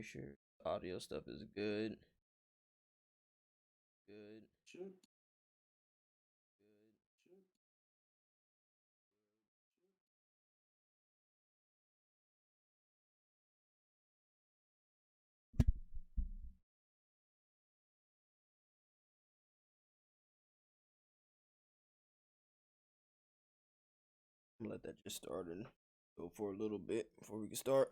Make sure audio stuff is good. Good. Shoot. I'm gonna let that just start and go for a little bit before we can start.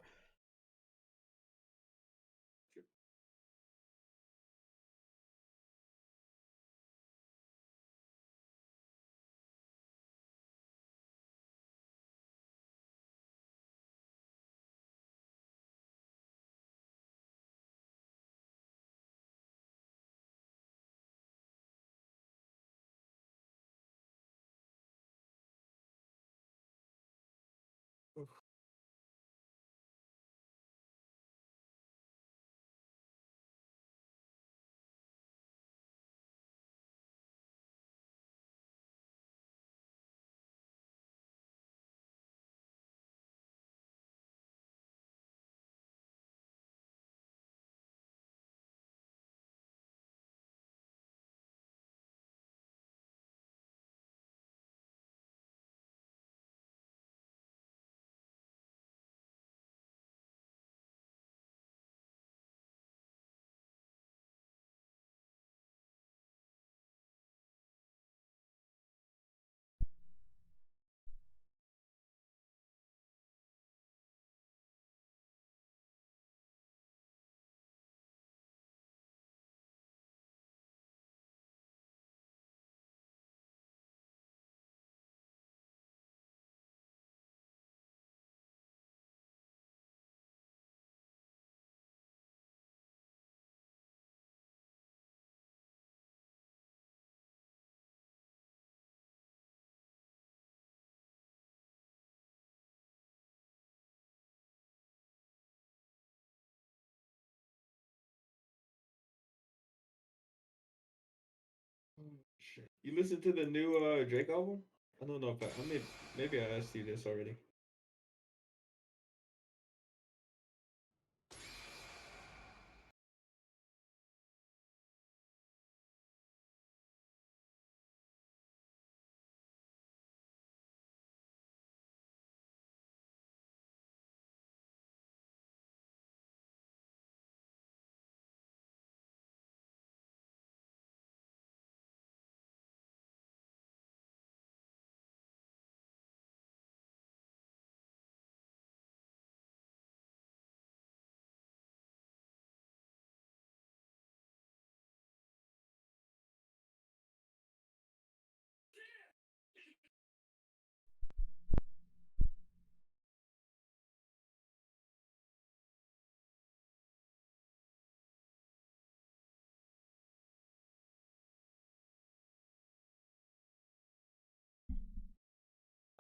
Sure. You listen to the new Drake album? I don't know if I maybe I asked you this already.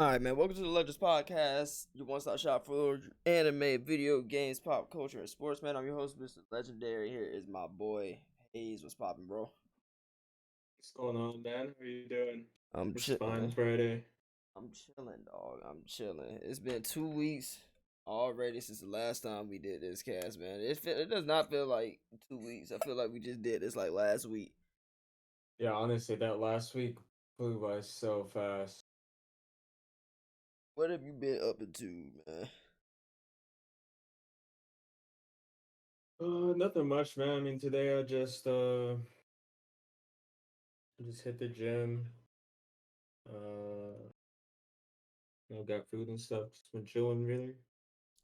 All right, man. Welcome to the Legends Podcast, your one-stop shop for anime, video games, pop culture, and sports. Man, I'm your host, Mr. Legendary. Here is my boy Hayes. What's popping, bro? What's going on, Dan? How are you doing? I'm It's fine chilling. Friday. I'm chilling, dog. I'm chilling. It's been 2 weeks already since the last time we did this cast, man. It does not feel like 2 weeks. I feel like we just did this like last week. Yeah, honestly, that last week flew by so fast. What have you been up to, man? Nothing much, man. I mean, today I just hit the gym. Uh, got food and stuff. Just been chilling, really.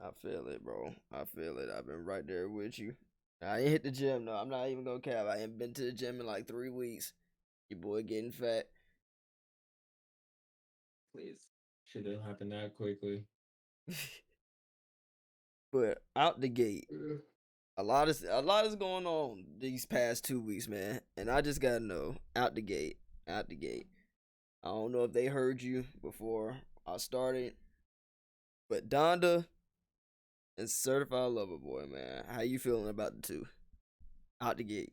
I feel it, bro. I feel it. I've been right there with you. I ain't hit the gym though. I'm not even gonna cap. I ain't been to the gym in like 3 weeks. Your boy getting fat. Please. Shouldn't happen that quickly. But out the gate, a lot is going on these past 2 weeks, man. And I just gotta know, out the gate. I don't know if they heard you before I started, but Donda and Certified Lover Boy, man. How you feeling about the two? Out the gate.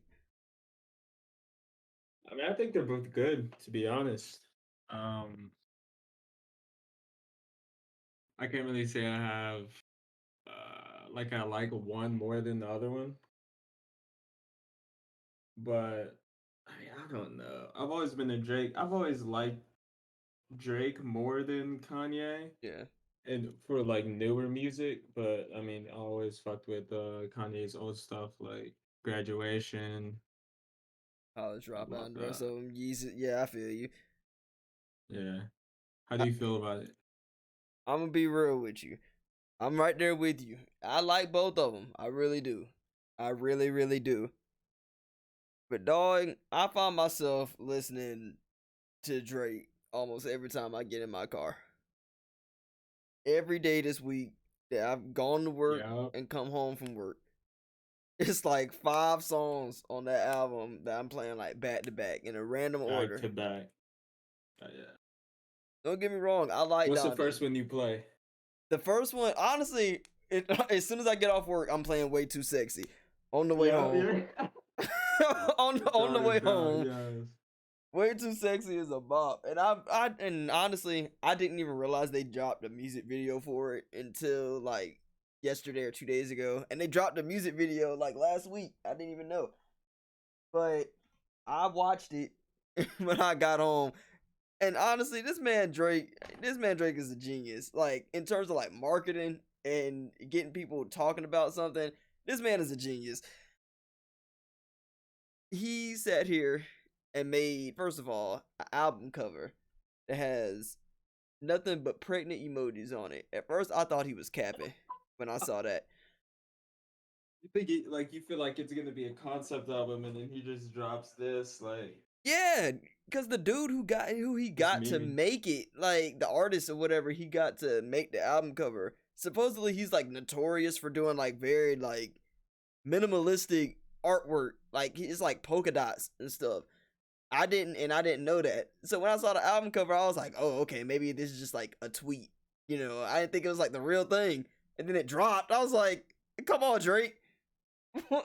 I mean, I think they're both good, to be honest. Um, I can't really say I have like I like one more than the other one, but I don't know. I've always been a Drake. I've always liked Drake more than Kanye, Yeah, and for like newer music. But I mean, I always fucked with Kanye's old stuff like Graduation. college I dropout love and the rest that. of them. Yeezy, yeah, I feel you. Yeah. How do I, you feel about it? I'm gonna be real with you. I'm right there with you. I like both of them. I really do. I really, really do. But dog, I find myself listening to Drake almost every time I get in my car. Every day this week that I've gone to work Yeah. and come home from work, it's like 5 songs on that album that I'm playing like back to back in a random Back order. to back. Yeah. Don't get me wrong, I like What's the Donda. first one you play? The first one, honestly, as soon as I get off work, I'm playing Way Too Sexy. On the way Yeah, home. yeah. on the Without a way doubt, home, yes. Way Too Sexy is a bop. And honestly, I didn't even realize they dropped a music video for it until like yesterday or 2 days ago. And they dropped a music video like last week. I didn't even know. But I watched it when I got home. And honestly, this man Drake is a genius. Like in terms of like marketing and getting people talking about something, this man is a genius. He sat here and made, first of all, an album cover that has nothing but pregnant emojis on it. At first, I thought he was capping when I saw that. You think you feel like it's gonna be a concept album and then he just drops this like Yeah, because the dude who he just got to memeing. make it, like the artist or whatever, he got to make the album cover. Supposedly, he's like notorious for doing like very like minimalistic artwork. Like it's like polka dots and stuff. I didn't know that. So when I saw the album cover, I was like, oh, okay, maybe this is just like a tweet. You know, I didn't think it was like the real thing. And then it dropped. I was like, come on, Drake.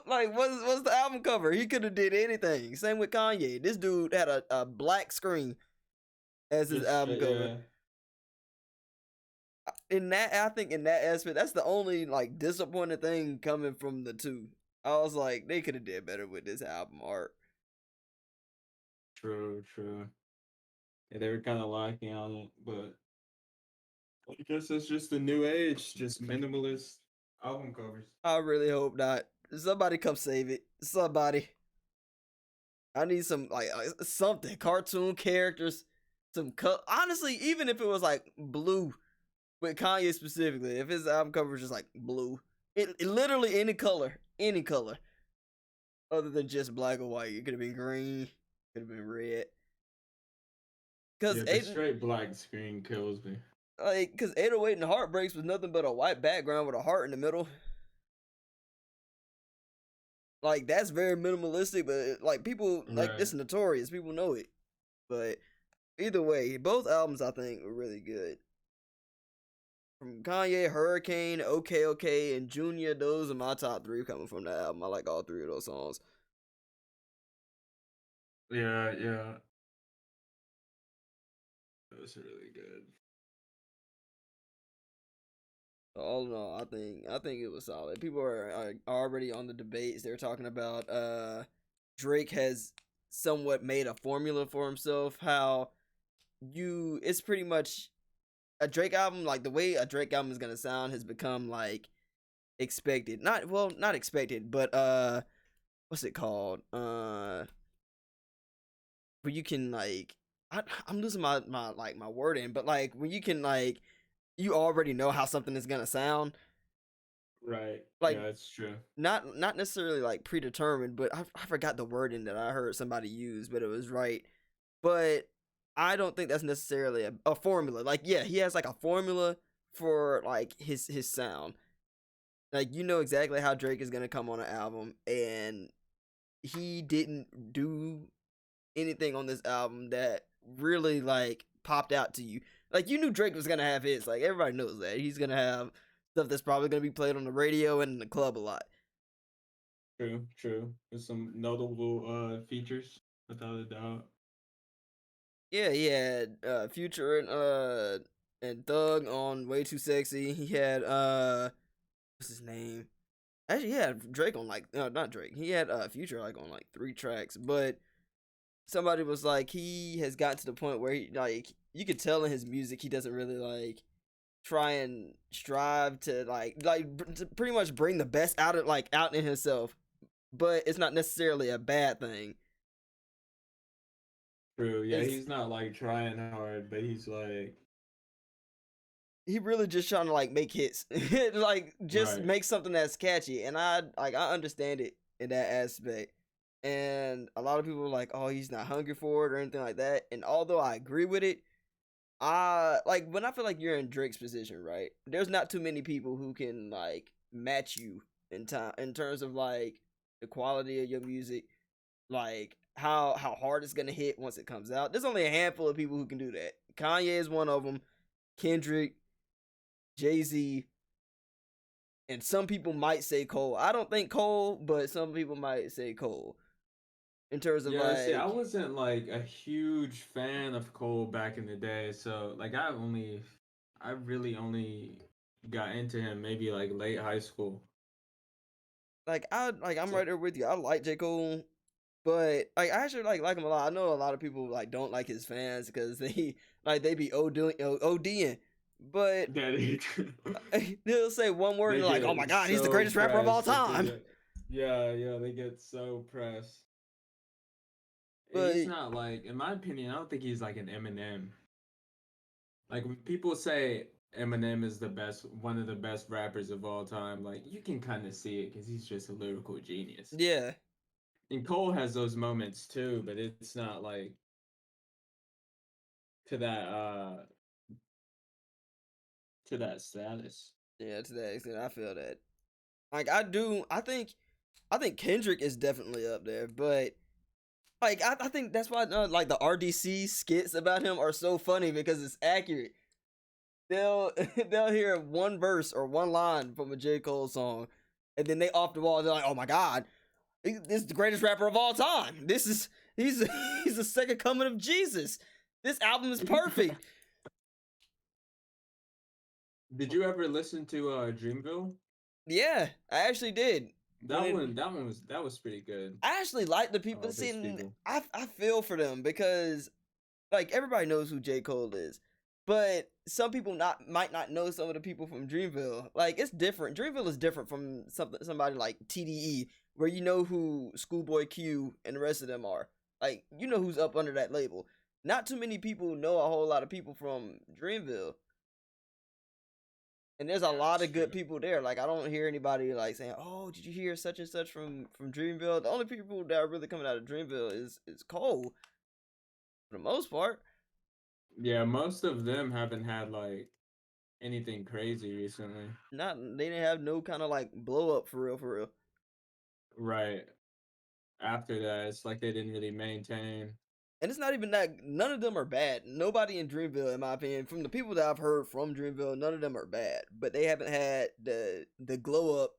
Like, what's the album cover? He could have did anything. Same with Kanye. This dude had a black screen as his Just album straight, cover. yeah. In that, I think in that aspect, that's the only like disappointing thing coming from the two. I was like, they could have did better with this album art. True, true. Yeah, they were kinda lacking on it, but I guess it's just the new age, just minimalist album covers. I really hope not. Somebody come save it. Somebody. I need some like something cartoon characters, some cut. Honestly, even if it was like blue with Kanye specifically, if his album cover is just like blue, it literally any color other than just black or white. It could have been green, could have been red. Cause Yeah, the Aiden, straight black screen kills me. like, cause 808 and Heartbreaks was nothing but a white background with a heart in the middle. Like that's very minimalistic, but like people like Right. this notorious. People know it, but either way, both albums I think were really good. From Kanye, Hurricane, OK OK, and Junior, those are my top three coming from that album. I like all three of those songs. Yeah, yeah. That was really good. All in all, I think it was solid. People are already on the debates. They're talking about Drake has somewhat made a formula for himself. How it's pretty much a Drake album. Like the way a Drake album is gonna sound has become like expected. Not expected, but what's it called? Where you can like I'm losing my wording, but like when you can like you already know how something is gonna sound. Right. Like Yeah, it's true. not necessarily like predetermined, but I forgot the wording that I heard somebody use, but it was right. But I don't think that's necessarily a formula. Like yeah, he has like a formula for like his sound. Like you know exactly how Drake is gonna come on an album, and he didn't do anything on this album that really like popped out to you. Like you knew Drake was gonna have hits. Like everybody knows that he's gonna have stuff that's probably gonna be played on the radio and in the club a lot. True, true. There's some notable features, without a doubt. Yeah, he had Future and Thug on Way Too Sexy. He had what's his name? Actually, he had Drake on like no, not Drake. He had Future like on like 3 tracks, but somebody was like he has gotten to the point where he like you could tell in his music he doesn't really like try and strive to to pretty much bring the best out of like out in himself, but it's not necessarily a bad thing. True. Yeah, It's he's not like trying hard, but he's like he really just trying to like make hits, like just right. make something that's catchy, and I understand it in that aspect. And a lot of people are like, oh, he's not hungry for it or anything like that. And although I agree with it, I like when I feel like you're in Drake's position, right? There's not too many people who can like match you in time in terms of like the quality of your music, like how hard it's gonna hit once it comes out. There's only a handful of people who can do that. Kanye is one of them. Kendrick, Jay-Z, and some people might say Cole. I don't think Cole, but some people might say Cole in terms of Yeah, see, I like wasn't like a huge fan of Cole back in the day, so like I really only got into him maybe like late high school. I'm So right there with you. I like J. Cole, but like I actually like him a lot. I know a lot of people like don't like his fans because they be ODing, but that he, they'll say one word and they they're like, "Oh get my god, he's the so greatest rapper of all pressed if they time." get yeah, yeah, they get so pressed. He's But not like, in my opinion, I don't think he's like an Eminem. Like when people say Eminem is the best, one of the best rappers of all time, like you can kind of see it because he's just a lyrical genius. yeah, And Cole has those moments too, but it's not like to that to that status. yeah, to that extent, I feel that. Like I do, I think Kendrick is definitely up there, but like I think that's why like the RDC skits about him are so funny because it's accurate. They'll they'll hear one verse or one line from a J. Cole song, and then they off the wall. They're like, "Oh my god, this is the greatest rapper of all time. This is he's he's the second coming of Jesus. This album is perfect." Did you ever listen to Dreamville? Yeah, I actually did. When it, That was pretty good. I actually like the people. His See, people. I feel for them because like everybody knows who J. Cole is. But some people not might not know some of the people from Dreamville. Like it's different. Dreamville is different from somebody like TDE, where you know who Schoolboy Q and the rest of them are. Like you know who's up under that label. Not too many people know a whole lot of people from Dreamville. And there's a Yeah, lot that's of good true. people there. Like I don't hear anybody like saying, "Oh, did you hear such and such from Dreamville?" The only people that are really coming out of Dreamville is Cole for the most part. Yeah, most of them haven't had like anything crazy recently. Not they didn't have no kind of like blow up for real, for real. Right. After that, it's like they didn't really maintain. And it's not even that none of them are bad. Nobody in Dreamville, in my opinion, from the people that I've heard from Dreamville, none of them are bad. But they haven't had the glow up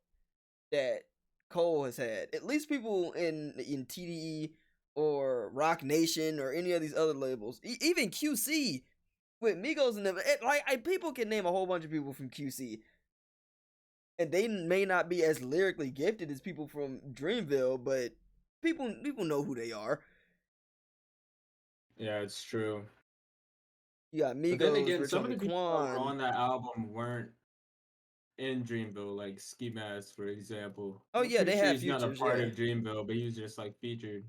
that Cole has had. At least people in TDE or Rock Nation or any of these other labels, even QC with Migos and them. People can name a whole bunch of people from QC, and they may not be as lyrically gifted as people from Dreamville, but people know who they are. Yeah, it's true. You got But then Migos, again, Rich some of Homie the people that were Quan. on that album weren't in Dreamville, like Ski Mask, for example. Oh I'm yeah, pretty they sure had he's not a features. part Yeah, of Dreamville, but he was just like featured.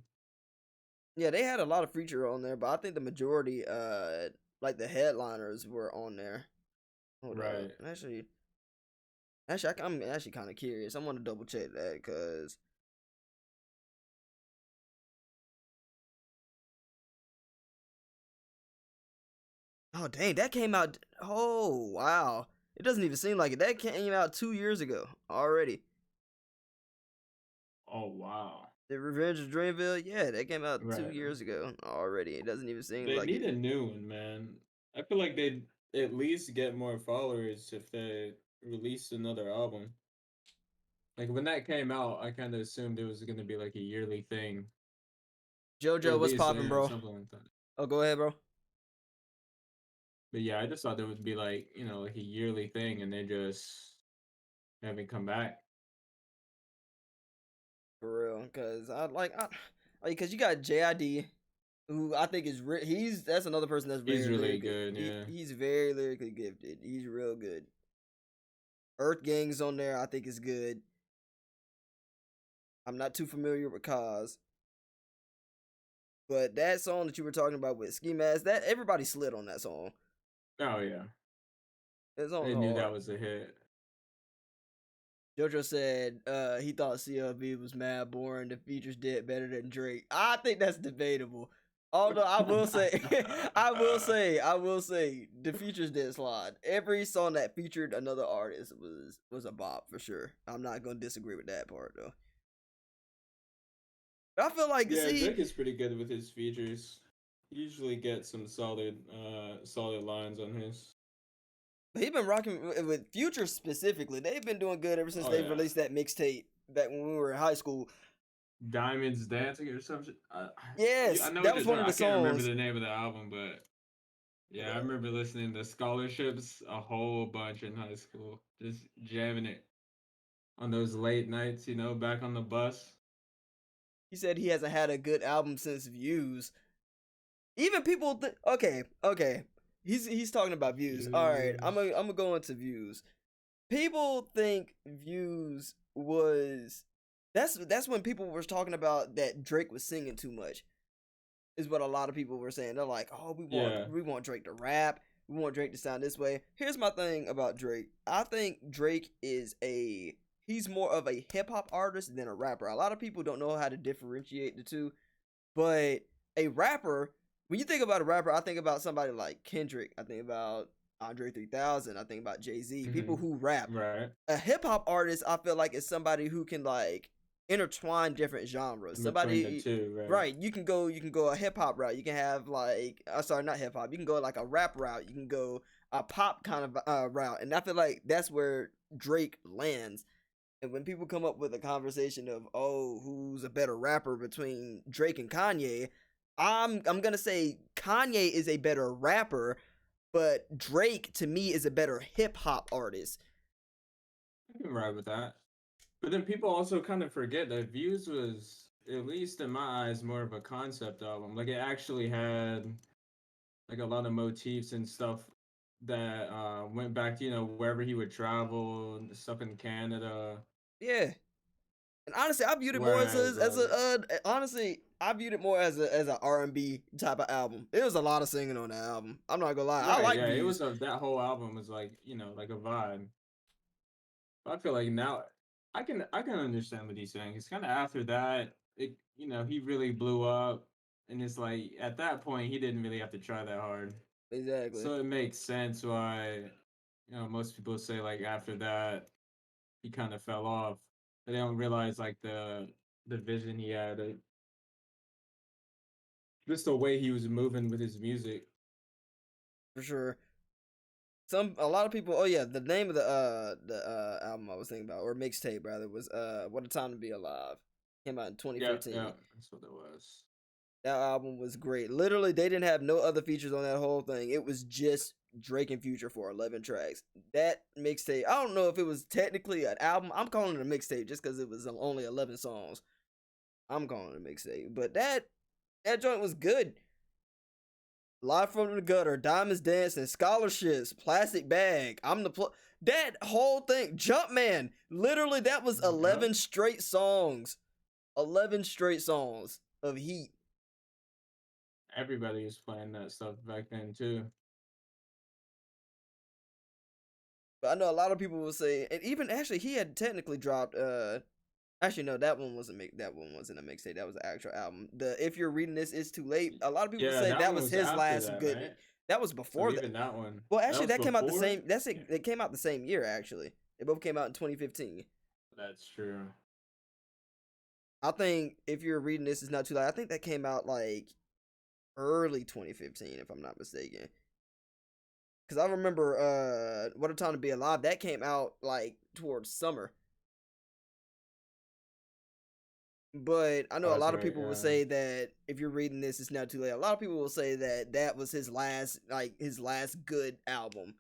yeah, they had a lot of feature on there, but I think the majority, like the headliners, were on there. Hold up, Right. I'm actually kind of curious. I want to double check that because oh dang, that came out. Oh wow, it doesn't even seem like it. That came out 2 years ago already. Oh wow. The Revenge of Dreamville, yeah, that came out two Right. years ago already. It doesn't even seem They like need it. a new one, man. I feel like they'd at least get more followers if they released another album. Like when that came out, I kind of assumed it was gonna be like a yearly thing, or JoJo, at what's least popping, bro? something like that. Oh, go ahead, bro. But yeah, I just thought there would be like like a yearly thing, and they just having come back. For real, because because you got JID, who I think is that's another person that's He's very really lyrically. good, yeah. He's very lyrically gifted. He's real good. Earth Gang's on there. I think is good. I'm not too familiar with Cause, but that song that you were talking about with Ski Mask, that everybody slid on that song. Oh yeah, That song's they knew hard. that was a hit. JoJo said he thought CLB was mad boring. The features did better than Drake. I think that's debatable. Although I will say, I will say, the features did slide. Every song that featured another artist was a bop for sure. I'm not gonna disagree with that part though. But I feel like, Yeah, see, Drake is pretty good with his features. He usually gets some solid lines on his. he been rocking with Future specifically. They've been doing good ever since Oh they've yeah, released that mixtape back when we were in high school. Diamonds Dancing or something. I Yes, know that what was you're one talking. of I the can't remember songs. the name of the album, but But, yeah, I remember listening to Scholarships a whole bunch in high school, just jamming it on those late nights. Back on the bus. he said he hasn't had a good album since Views. Even people, okay. He's talking about Views. All right, Views. I'm gonna go into Views. People think Views was that's when people were talking about that Drake was singing too much. Is what a lot of people were saying. They're like, oh, Yeah. we want Drake to rap. We want Drake to sound this way. Here's my thing about Drake. I think Drake he's more of a hip hop artist than a rapper. A lot of people don't know how to differentiate the two. But a rapper, when you think about a rapper, I think about somebody like Kendrick. I think about Andre 3000. I think about Jay-Z. People who rap. Right. A hip hop artist, I feel like, is somebody who can like intertwine different genres. In between the Somebody, two, right? right? You can go a hip hop route. You can have like, sorry, not hip hop. You can go like a rap route. You can go a pop kind of route, and I feel like that's where Drake lands. And when people come up with a conversation of, oh, who's a better rapper between Drake and Kanye, I'm gonna say Kanye is a better rapper, but Drake to me is a better hip hop artist. I can ride with that. But then people also kind of forget that Views was, at least in my eyes, more of a concept album. Like it actually had like a lot of motifs and stuff that went back to wherever he would travel and stuff in Canada. Yeah, and honestly, I viewed it more Whereas honestly, I viewed it more as an R&B type of album. It was a lot of singing on that album. I'm not gonna lie, I right, like yeah, it Views. was that whole album was like like a vibe. I feel like now I can understand what he's saying. It's kind of after that he really blew up, and it's like at that point he didn't really have to try that hard. Exactly, So it makes sense why most people say like after that he kind of fell off. They don't realize like the vision he had, just the way he was moving with his music. for sure. A lot of people. Oh yeah, the name of the album I was thinking about, or mixtape rather, was "What a Time to Be Alive." Came out in Yeah, yeah, 2015. that's what it was. That album was great. Literally, they didn't have no other features on that whole thing. It was just Drake and Future for 11 tracks. That mixtape, I don't know if it was technically an album. I'm calling it a mixtape just because it was only 11 songs. I'm calling it a mixtape, but that joint was good. Live from the Gutter, Diamonds Dancing, Scholarships, Plastic Bag, that whole thing, Jumpman. Literally, that was Yep. 11 straight songs. 11 straight songs of heat. Everybody was playing that stuff back then too. But I know a lot of people will say, and even actually, he had technically dropped. Actually, no, that one wasn't a mixtape. That was an actual album. The If You're Reading This Is Too Late. A lot of people Yeah, say that that one was was his after last that, good. right? That was So before that. even that one. Well, That actually, was that came out the before? same. That's Yeah. it. They came out the same year. Actually, they both came out in 2015. That's true. I think If You're Reading This Is Not Too Late. I think that came out like early 2015, if I'm not mistaken. Because I remember What a Time to Be Alive. That came out like towards summer. But I Oh, know a that's lot of right. people will say that If You're Reading This, It's Not Too Late. A lot of people will say that that was his last good album.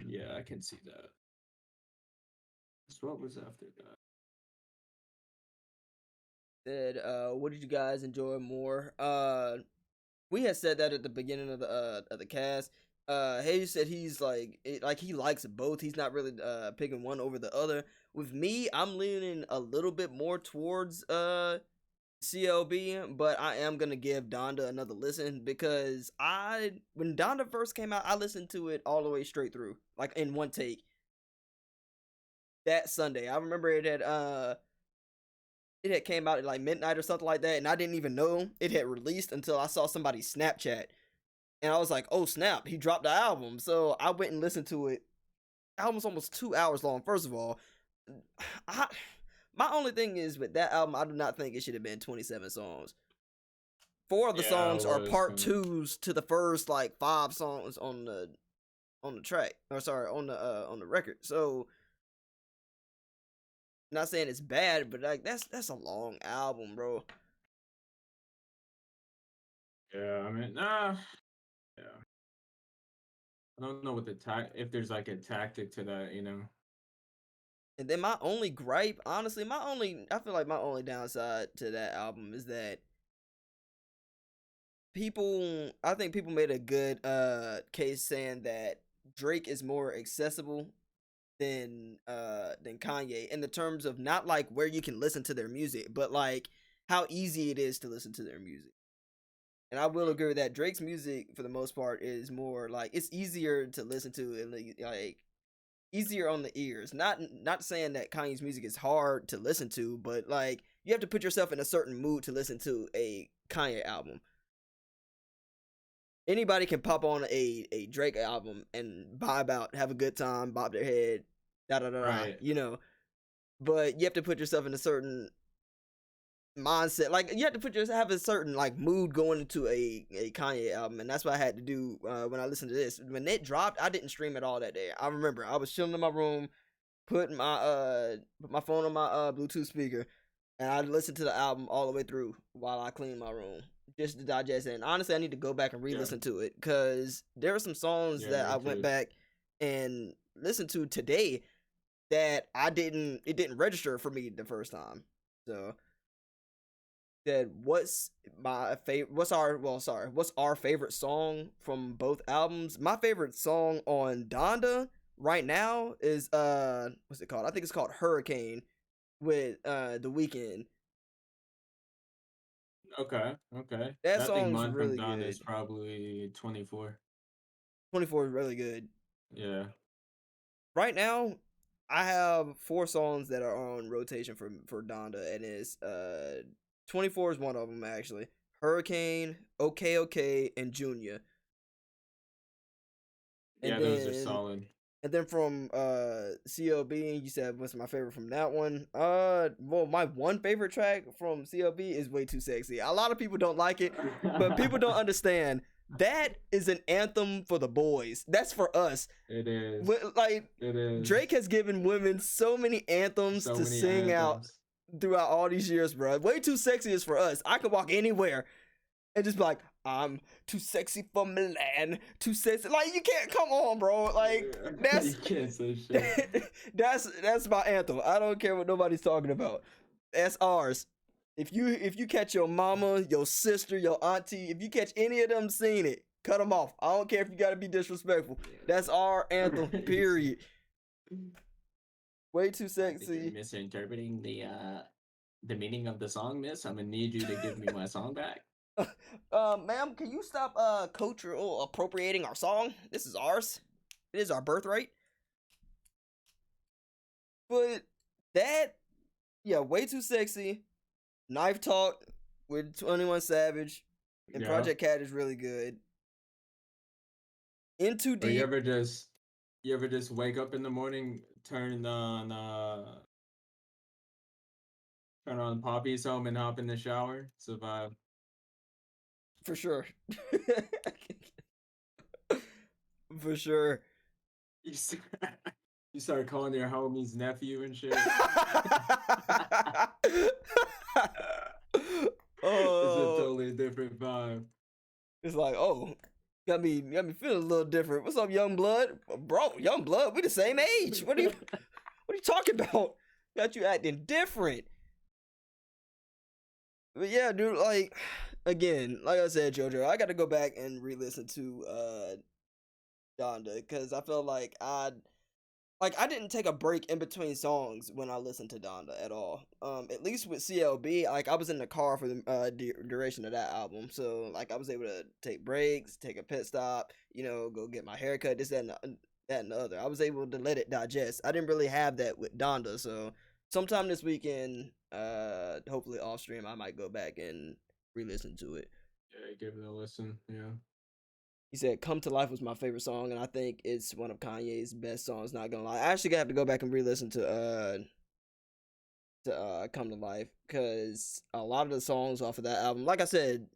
Yeah, I can see that. What was after that? Said, what did you guys enjoy more? We had said that at the beginning of the cast. Hayes said he's like he likes both. He's not really picking one over the other. With me, I'm leaning a little bit more towards CLB, but I am gonna give Donda another listen because when Donda first came out, I listened to it all the way straight through, like in one take. That Sunday, I remember it had came out at like midnight or something like that, and I didn't even know it had released until I saw somebody's Snapchat, and I was like, "Oh snap! He dropped the album." So I went and listened to it. The album's almost 2 hours long. First of all, I, my only thing is with that album, I do not think it should have been 27 songs. 4 of the songs are part twos to the first like 5 songs on the track, or sorry, on the record. So not saying it's bad, but like that's a long album, bro. Yeah, I mean, nah. Yeah. I don't know what if there's like a tactic to that, you know. And then my only gripe, honestly, I feel like my only downside to that album is that I think people made a good case saying that Drake is more accessible than Kanye in the terms of not like where you can listen to their music, but like how easy it is to listen to their music. And I will agree with that. Drake's music, for the most part, is more like it's easier to listen to and like easier on the ears. Not saying that Kanye's music is hard to listen to, but like you have to put yourself in a certain mood to listen to a Kanye album. Anybody can pop on a Drake album and vibe out, have a good time, bob their head, da da da, right. you know. But you have to put yourself in a certain mindset. Like you have to have a certain like mood going into a Kanye album, and that's what I had to do when I listened to this. When it dropped, I didn't stream it all that day. I remember I was chilling in my room, putting my phone on my Bluetooth speaker, and I listened to the album all the way through while I cleaned my room just to digest it. And honestly, I need to go back and re-listen to it because there are some songs that I went back and listened to today that it didn't register for me the first time. So that what's our favorite song from both albums? My favorite song on Donda right now is what's it called? I think it's called Hurricane with The Weeknd. Okay. That song's really from Donda good. is probably 24. 24 is really good. Yeah. Right now, I have 4 songs that are on rotation for Donda, and it's 24 is one of them actually. Hurricane, Okay, and Junior. And those are solid. And then from CLB, you said what's my favorite from that one? Well, my one favorite track from CLB is Way Too Sexy. A lot of people don't like it, but people don't understand. That is an anthem for the boys. That's for us. It is. Like, it is. Drake has given women so many anthems to sing out throughout all these years, bro. Way Too Sexy is for us. I could walk anywhere and just be like, I'm too sexy for Milan, too sexy. Like, you can't, come on, bro. Like, that's you can't say shit. that's my anthem. I don't care what nobody's talking about. That's ours. If you catch your mama, your sister, your auntie, if you catch any of them singing it, cut them off. I don't care if you gotta be disrespectful. That's our anthem, period. Way Too Sexy. You're misinterpreting the meaning of the song, miss. I'm gonna need you to give me my song back. Ma'am, can you stop cultural appropriating our song? This is ours. It is our birthright. But that, yeah, Way Too Sexy, Knife Talk with 21 Savage, and Project Cat is really good. In Too Deep. You ever just wake up in the morning, turn on Poppy's Home and hop in the shower? Survive. For sure. For sure. You start calling your homie's nephew and shit. It's a totally different vibe. It's like, oh, got me feeling a little different. What's up, young blood? Bro, young blood, we the same age. What are you talking talking about? Got you acting different. But yeah, dude, like again, like I said, JoJo, I got to go back and re-listen to Donda because I felt like I didn't take a break in between songs when I listened to Donda at all. At least with CLB, like I was in the car for the duration of that album, so like I was able to take breaks, take a pit stop, go get my haircut, this, that, and the other. I was able to let it digest. I didn't really have that with Donda, so sometime this weekend, hopefully off stream, I might go back and re-listen to it. Yeah, give it a listen. Yeah. He said "Come to Life" was my favorite song, and I think it's one of Kanye's best songs. Not gonna lie, I actually have to go back and re-listen to "Come to Life" because a lot of the songs off of that album, like I said,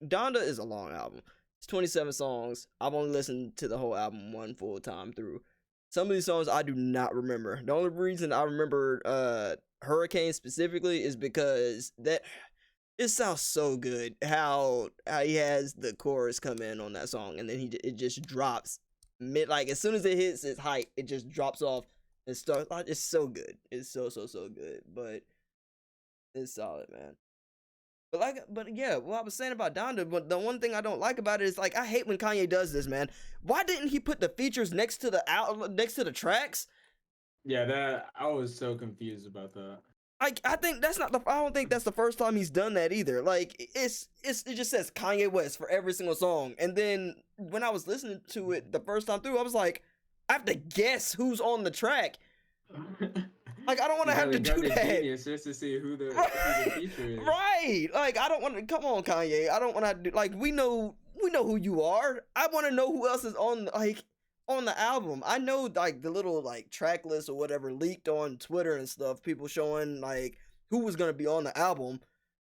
Donda is a long album. It's 27 songs. I've only listened to the whole album one full time through. Some of these songs I do not remember. The only reason I remember Hurricane specifically is because it sounds so good how he has the chorus come in on that song, and then it just drops mid, like as soon as it hits its height, it just drops off and starts. It's so good. It's so good, but it's solid, man. But yeah, what I was saying about Donda, but the one thing I don't like about it is like I hate when Kanye does this, man. Why didn't he put the features next to the tracks? Yeah, that I was so confused about that. I think that's not I don't think that's the first time he's done that either. Like it just says Kanye West for every single song, and then when I was listening to it the first time through, I was like, I have to guess who's on the track. Like I don't want to have to do that. Genius just to see who the feature is. Right. Like I don't want to. Come on, Kanye. I don't want to do. Like we know who you are. I want to know who else is on the album. I know like the little like track list or whatever leaked on Twitter and stuff, people showing like who was gonna be on the album.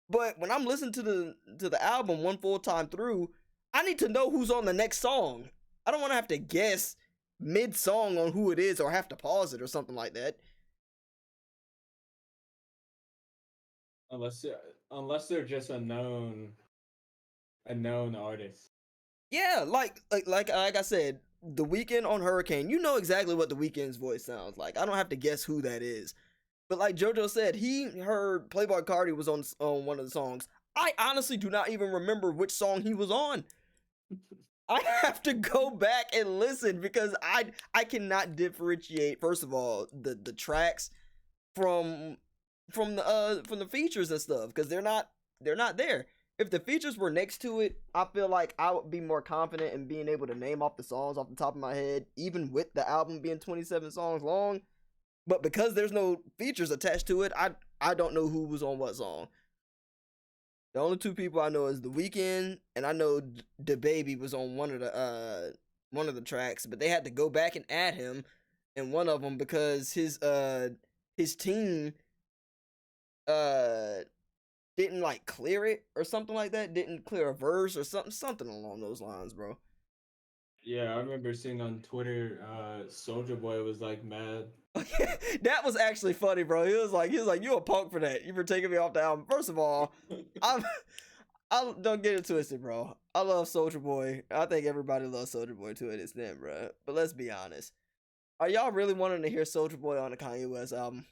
But when I'm listening to the album one full time through, I need to know who's on the next song. I don't want to have to guess mid song on who it is or have to pause it or something like that. Unless they're just a known artist. Yeah, like I said, The Weeknd on Hurricane, you know exactly what The Weeknd's voice sounds like. I don't have to guess who that is. But like JoJo said, he heard Playboi Carti was on one of the songs. I honestly do not even remember which song he was on. I have to go back and listen because I cannot differentiate, first of all, the tracks from the features and stuff, because they're not there. If the features were next to it, I feel like I would be more confident in being able to name off the songs off the top of my head, even with the album being 27 songs long. But because there's no features attached to it, I don't know who was on what song. The only two people I know is The Weeknd, and I know DaBaby was on one of the tracks, but they had to go back and add him in one of them because his team didn't like clear it or something like that, didn't clear a verse or something along those lines, bro. Yeah, I remember seeing on Twitter, Soulja Boy was like mad. That was actually funny, bro. He was like, you a punk for that. You for taking me off the album. First of all, I don't get it twisted, bro. I love Soulja Boy. I think everybody loves Soulja Boy to an extent, bro. But let's be honest. Are y'all really wanting to hear Soulja Boy on the Kanye West album?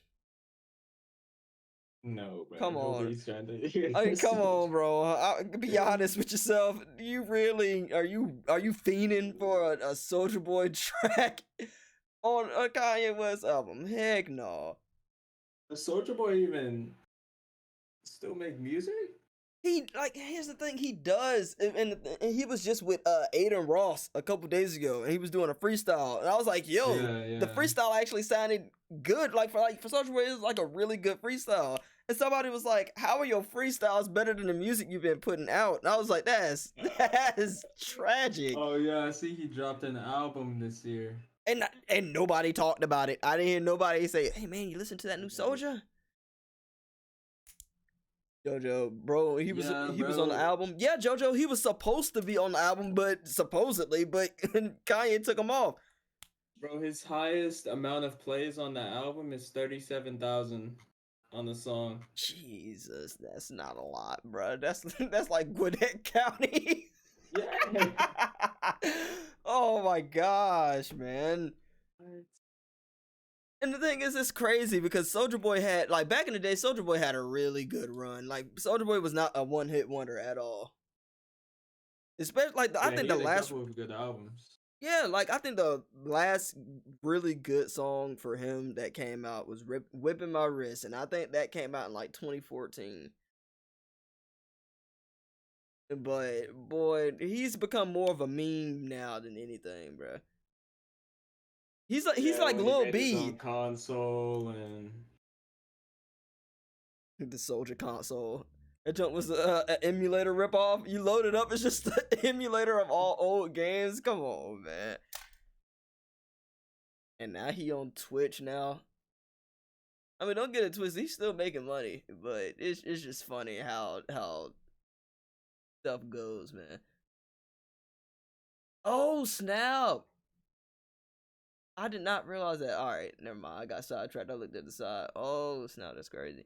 No, bro. Come on. I mean, come on, bro. Be honest with yourself. You really are you fiending for a Soulja Boy track on a Kanye West album? Heck no. Does Soulja Boy even still make music? Here's the thing, he does, and he was just with Aiden Ross a couple days ago, and he was doing a freestyle, and I was like, yo, the freestyle actually sounded good. Like for Soulja Boy, it was like a really good freestyle. And somebody was like, how are your freestyles better than the music you've been putting out? And I was like, that is tragic. Oh yeah, I see he dropped an album this year. And nobody talked about it. I didn't hear nobody say, hey man, you listen to that new Soulja? JoJo, bro, he was on the album. Yeah, JoJo, he was supposed to be on the album, but Kanye took him off. Bro, his highest amount of plays on the album is 37,000 on the song. Jesus, that's not a lot, bro. That's like Gwinnett County. Yeah. Oh my gosh, man. And the thing is, it's crazy because Soldier Boy had, like, back in the day, Soldier Boy had a really good run. Like, Soldier Boy was not a one-hit wonder at all. Especially, like, I Yeah, think he the had a last, couple of good albums. yeah, like, I think the last really good song for him that came out was Whipping My Wrist. And I think that came out in, like, 2014. But, boy, he's become more of a meme now than anything, bro. He's Yeah, like when he Lil made his B. own console and The Soldier console. That junk was an emulator ripoff. You load it up, it's just the emulator of all old games. Come on, man. And now he on Twitch now. I mean, don't get it twisted. He's still making money, but it's just funny how stuff goes, man. Oh snap! I did not realize that. All right, never mind. I got sidetracked. I looked at the side. Oh snap! That's crazy.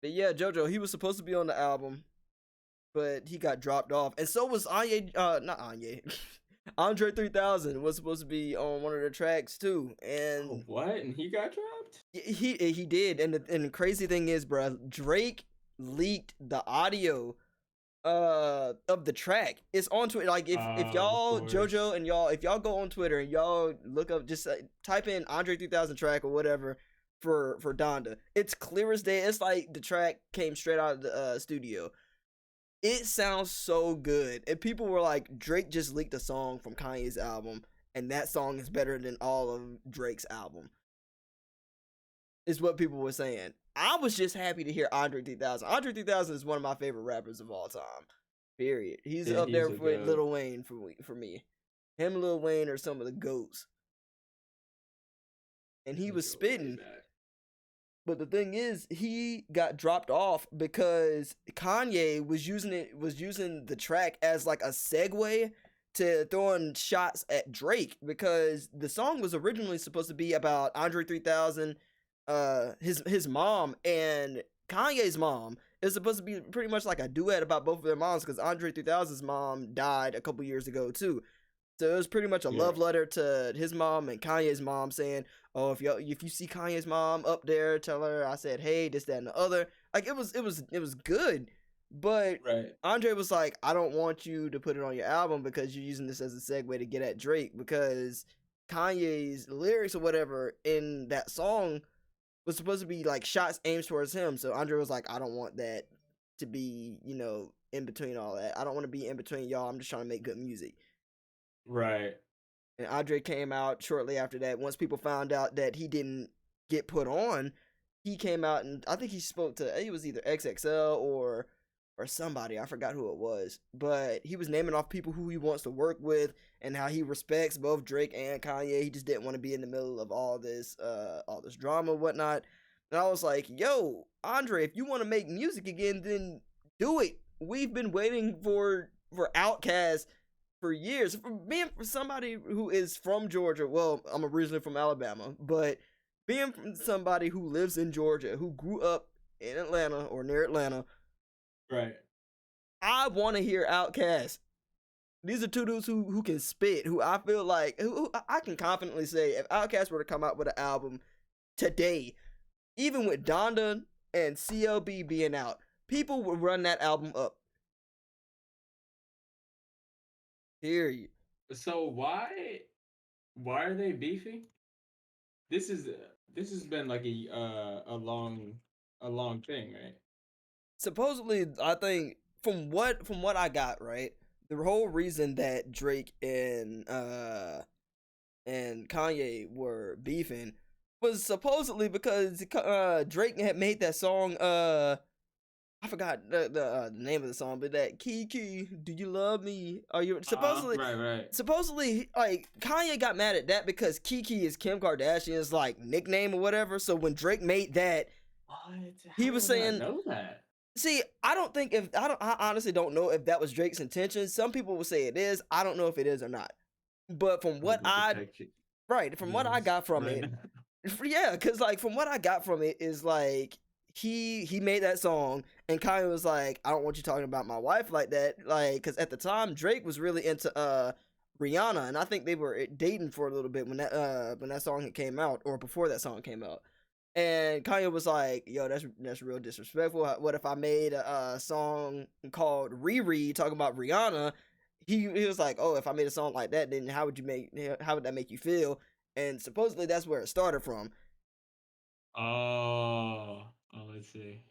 But yeah, JoJo, he was supposed to be on the album, but he got dropped off, and so was Anye. Not Anye. Andre 3000 was supposed to be on one of the tracks too, and what? And he got dropped? he did. And the crazy thing is, bro, Drake leaked the audio of the track. It's on Twitter. Like if y'all JoJo and y'all, if y'all go on Twitter and y'all look up, just type in Andre 3000 track or whatever for Donda, it's clear as day. It's like the track came straight out of the studio. It sounds so good. And people were like, Drake just leaked a song from Kanye's album, and that song is better than all of Drake's album. Is what people were saying. I was just happy to hear Andre 3000. Andre 3000 is one of my favorite rappers of all time. Period. He's up there with Lil Wayne for me. Him and Lil Wayne are some of the GOATs. And he was spitting. But the thing is, he got dropped off because Kanye was using the track as like a segue to throwing shots at Drake, because the song was originally supposed to be about Andre 3000, his mom, and Kanye's mom. It was supposed to be pretty much like a duet about both of their moms, because Andre 3000's mom died a couple years ago too. So it was pretty much a love letter to his mom and Kanye's mom, saying, "Oh, if you see Kanye's mom up there, tell her I said hey, this, that, and the other." Like it was good, but Andre was like, "I don't want you to put it on your album because you're using this as a segue to get at Drake, because Kanye's lyrics or whatever in that song was supposed to be like shots aimed towards him." So Andre was like, "I don't want that to be, in between all that. I don't want to be in between y'all. I'm just trying to make good music." Right. And Andre came out shortly after that. Once people found out that he didn't get put on, he came out and I think he spoke to, it was either XXL or somebody. I forgot who it was. But he was naming off people who he wants to work with and how he respects both Drake and Kanye. He just didn't want to be in the middle of all this drama and whatnot. And I was like, yo, Andre, if you want to make music again, then do it. We've been waiting for Outkast for years. For being somebody who is from Georgia, well, I'm originally from Alabama, but being from somebody who lives in Georgia, who grew up in Atlanta or near Atlanta, right? I want to hear Outkast. These are two dudes who can spit, who I feel like, who I can confidently say, if Outkast were to come out with an album today, even with Donda and CLB being out, people would run that album up. Period. So why are they beefing? This has been like a long thing, right? Supposedly, I think from what I got, right, the whole reason that Drake and Kanye were beefing was supposedly because Drake had made that song, I forgot the name of the song, but that Kiki, do you love me? Are you supposedly right? Supposedly, like, Kanye got mad at that because Kiki is Kim Kardashian's like nickname or whatever. So when Drake made that, he was saying, "Know that." See, I honestly don't know if that was Drake's intention. Some people will say it is. I don't know if it is or not. But from what I got from it, yeah, because like from what I got from it is like he made that song and Kanye was like, I don't want you talking about my wife like that, like, because at the time Drake was really into Rihanna, and I think they were dating for a little bit when that song came out, or before that song came out. And Kanye was like, "Yo, that's real disrespectful. What if I made a song called Riri talking about Rihanna?" He was like, "Oh, if I made a song like that, then how would that make you feel?" And supposedly that's where it started from. Let's see.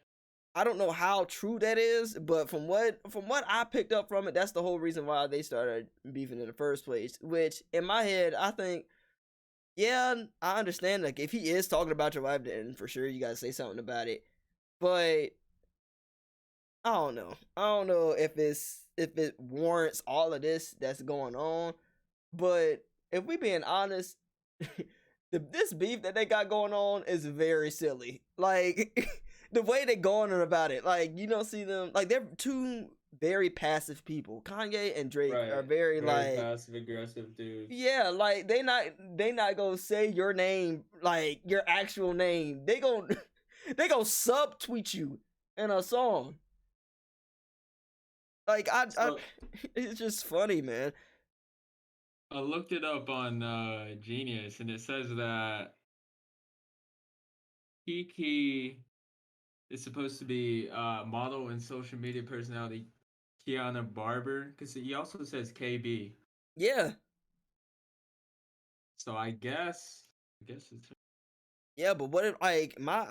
I don't know how true that is, but from what I picked up from it, that's the whole reason why they started beefing in the first place. Which in my head, I think, yeah, I understand. Like if he is talking about your wife, then for sure you gotta say something about it. But I don't know. I don't know if it warrants all of this that's going on. But if we being honest, this beef that they got going on is very silly. Like the way they going on about it, like you don't see them like they're two very passive people. Kanye and Drake are Right. very like passive aggressive dudes. yeah, like they not gonna say your name like your actual name. They gonna they gonna subtweet you in a song. Like So it's just funny, man. I looked it up on Genius, and it says that Kiki is supposed to be model and social media personality Kiana Barber, because he also says KB. Yeah, So I guess it's. yeah, but what if like my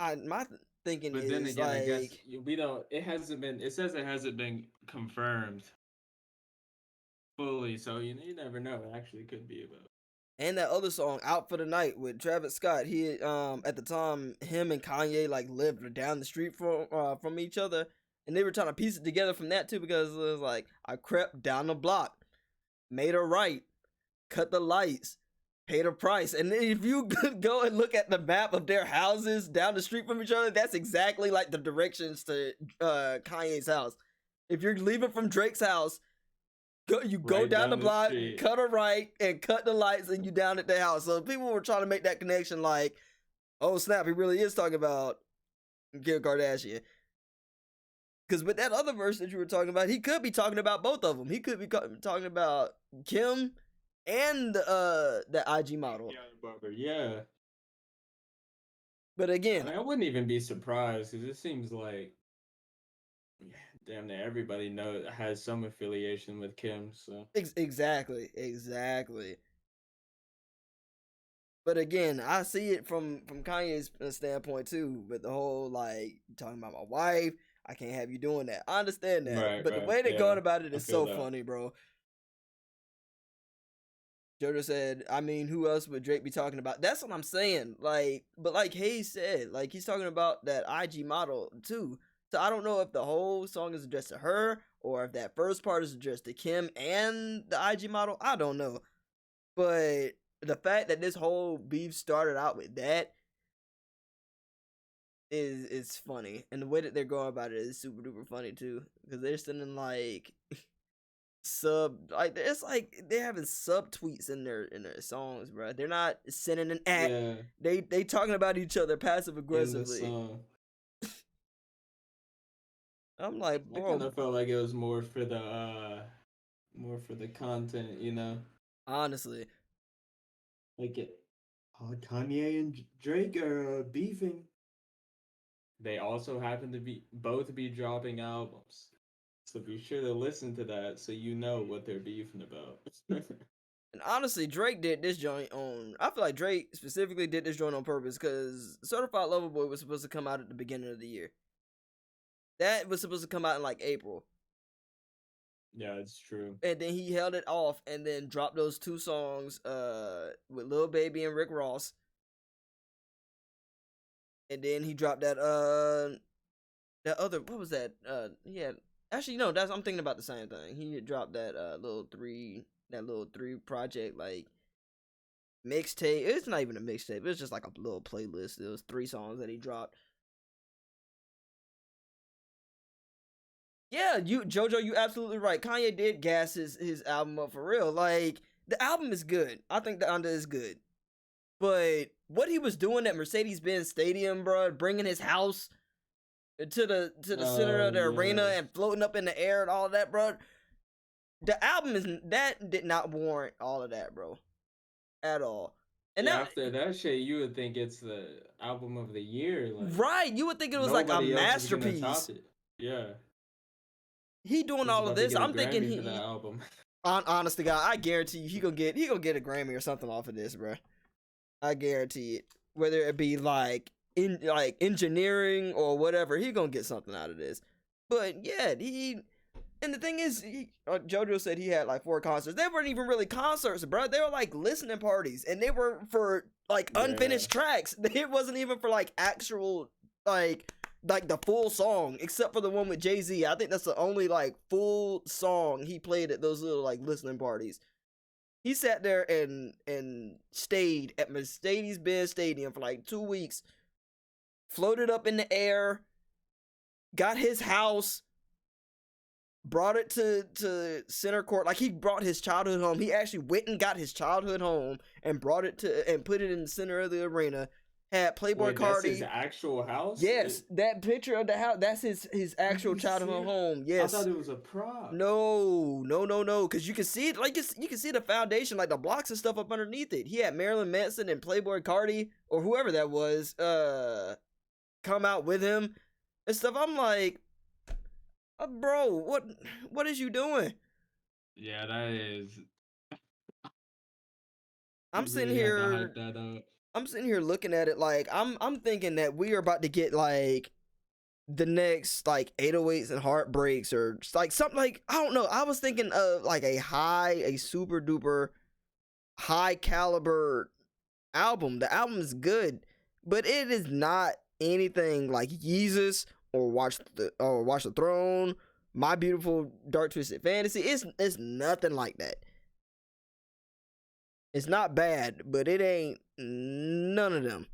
thinking But then is again, I guess like, we don't. It hasn't been. It says it hasn't been confirmed fully, so you never know. It actually could be about. and that other song "Out for the Night" with Travis Scott. He at the time him and Kanye like lived down the street from each other, and they were trying to piece it together from that too because it was like I crept down the block, made a right, cut the lights, paid a price. And then if you go and look at the map of their houses down the street from each other, that's exactly like the directions to Kanye's house. If you're leaving from Drake's house, you go Right down the down the block, street. cut a right, and cut the lights, and you down at the house. So people were trying to make that connection like, oh snap, he really is talking about Kim Kardashian. Because with that other verse that you were talking about, he could be talking about both of them. He could be talking about Kim and the IG model. Kiana Barber, yeah. But again, I wouldn't even be surprised because it seems like damn near everybody has some affiliation with Kim. So exactly. But again, I see it from Kanye's standpoint too. With the whole like talking about my wife, I can't have you doing that. I understand that, but the way they're going about it I is feel so that. funny, bro. Jojo said, I mean, who else would Drake be talking about? That's what I'm saying. Like, but like Hayes said, like he's talking about that IG model too. So I don't know if the whole song is addressed to her or if that first part is addressed to Kim and the IG model. I don't know. But the fact that this whole beef started out with that is funny. And the way that they're going about it is super duper funny too. Because they're sending like it's like they're having subtweets in their songs, bro. They're not sending an act. Yeah. They talking about each other passive aggressively. In the song. I'm like, I kind of felt like it was more for the content, you know. Honestly, like Kanye and Drake are beefing. They also happen to be both dropping albums. So be sure to listen to that so you know what they're beefing about. and honestly, Drake did this joint on. I feel like Drake specifically did this joint on purpose because Certified Lover Boy was supposed to come out at the beginning of the year. That was supposed to come out in like April. Yeah, it's true. And then he held it off and then dropped those two songs with Lil Baby and Rick Ross. And then he dropped that other, what was that? Yeah. Actually, no, I'm thinking about the same thing. He dropped that little three project like mixtape. It's not even a mixtape. It was just like a little playlist. It was 3 songs that he dropped. Yeah, JoJo, you absolutely right. Kanye did gas his album up for real. Like the album is good. I think the Donda is good. But what he was doing at Mercedes-Benz Stadium, bro, bringing his house to the center of the arena and floating up in the air and all that, bro. The album did not warrant all of that, bro, at all. And Yeah, that after that shit, you would think it's the album of the year. Like right, you would think it was like a nobody else is gonna masterpiece. top it. Yeah, He doing he's all of about to this. get a I'm thinking Grammy for that album. honest to God, I guarantee you he gonna get a Grammy or something off of this, bro. I guarantee it. Whether it be like engineering or whatever, he gonna get something out of this. But yeah, and the thing is, JoJo said he had like 4 concerts. They weren't even really concerts, bro. They were like listening parties, and they were for like unfinished tracks. It wasn't even for like actual like the full song, except for the one with Jay-Z. I think that's the only like full song he played at those little like listening parties. He sat there and stayed at Mercedes-Benz Stadium for like 2 weeks, floated up in the air, got his house, brought it to center court. Like he brought his childhood home. He actually went and got his childhood home and brought it to and put it in the center of the arena. Had Playboy Cardi. That's his actual house? Yes, that picture of the house. That's his actual childhood home. Yes. I thought it was a prop. No. Because you can see it. Like you can see the foundation, like the blocks and stuff up underneath it. He had Marilyn Manson and Playboy Cardi or whoever that was, come out with him and stuff. I'm like, bro, what is you doing? Yeah, that is. I'm sitting here. I'm sitting here looking at it like I'm thinking that we are about to get like the next like 808s and Heartbreaks or like something like I don't know. I was thinking of like a super duper high caliber album. The album is good, but it is not anything like Yeezus or Watch the Throne, My Beautiful Dark Twisted Fantasy. It's nothing like that. It's not bad, but it ain't none of them.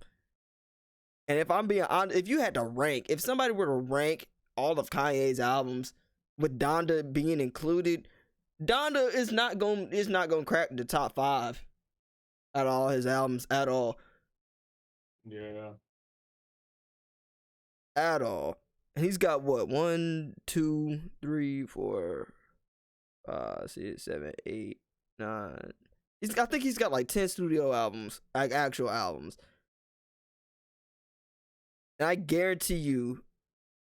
And if I'm being honest, if somebody were to rank all of Kanye's albums with Donda being included, Donda is not going to crack the top 5 at all his albums at all. Yeah. At all. And he's got what? 1, 2, 3, 4, 5, 6, 7, 8, 9. I think he's got like 10 studio albums, like actual albums. And I guarantee you,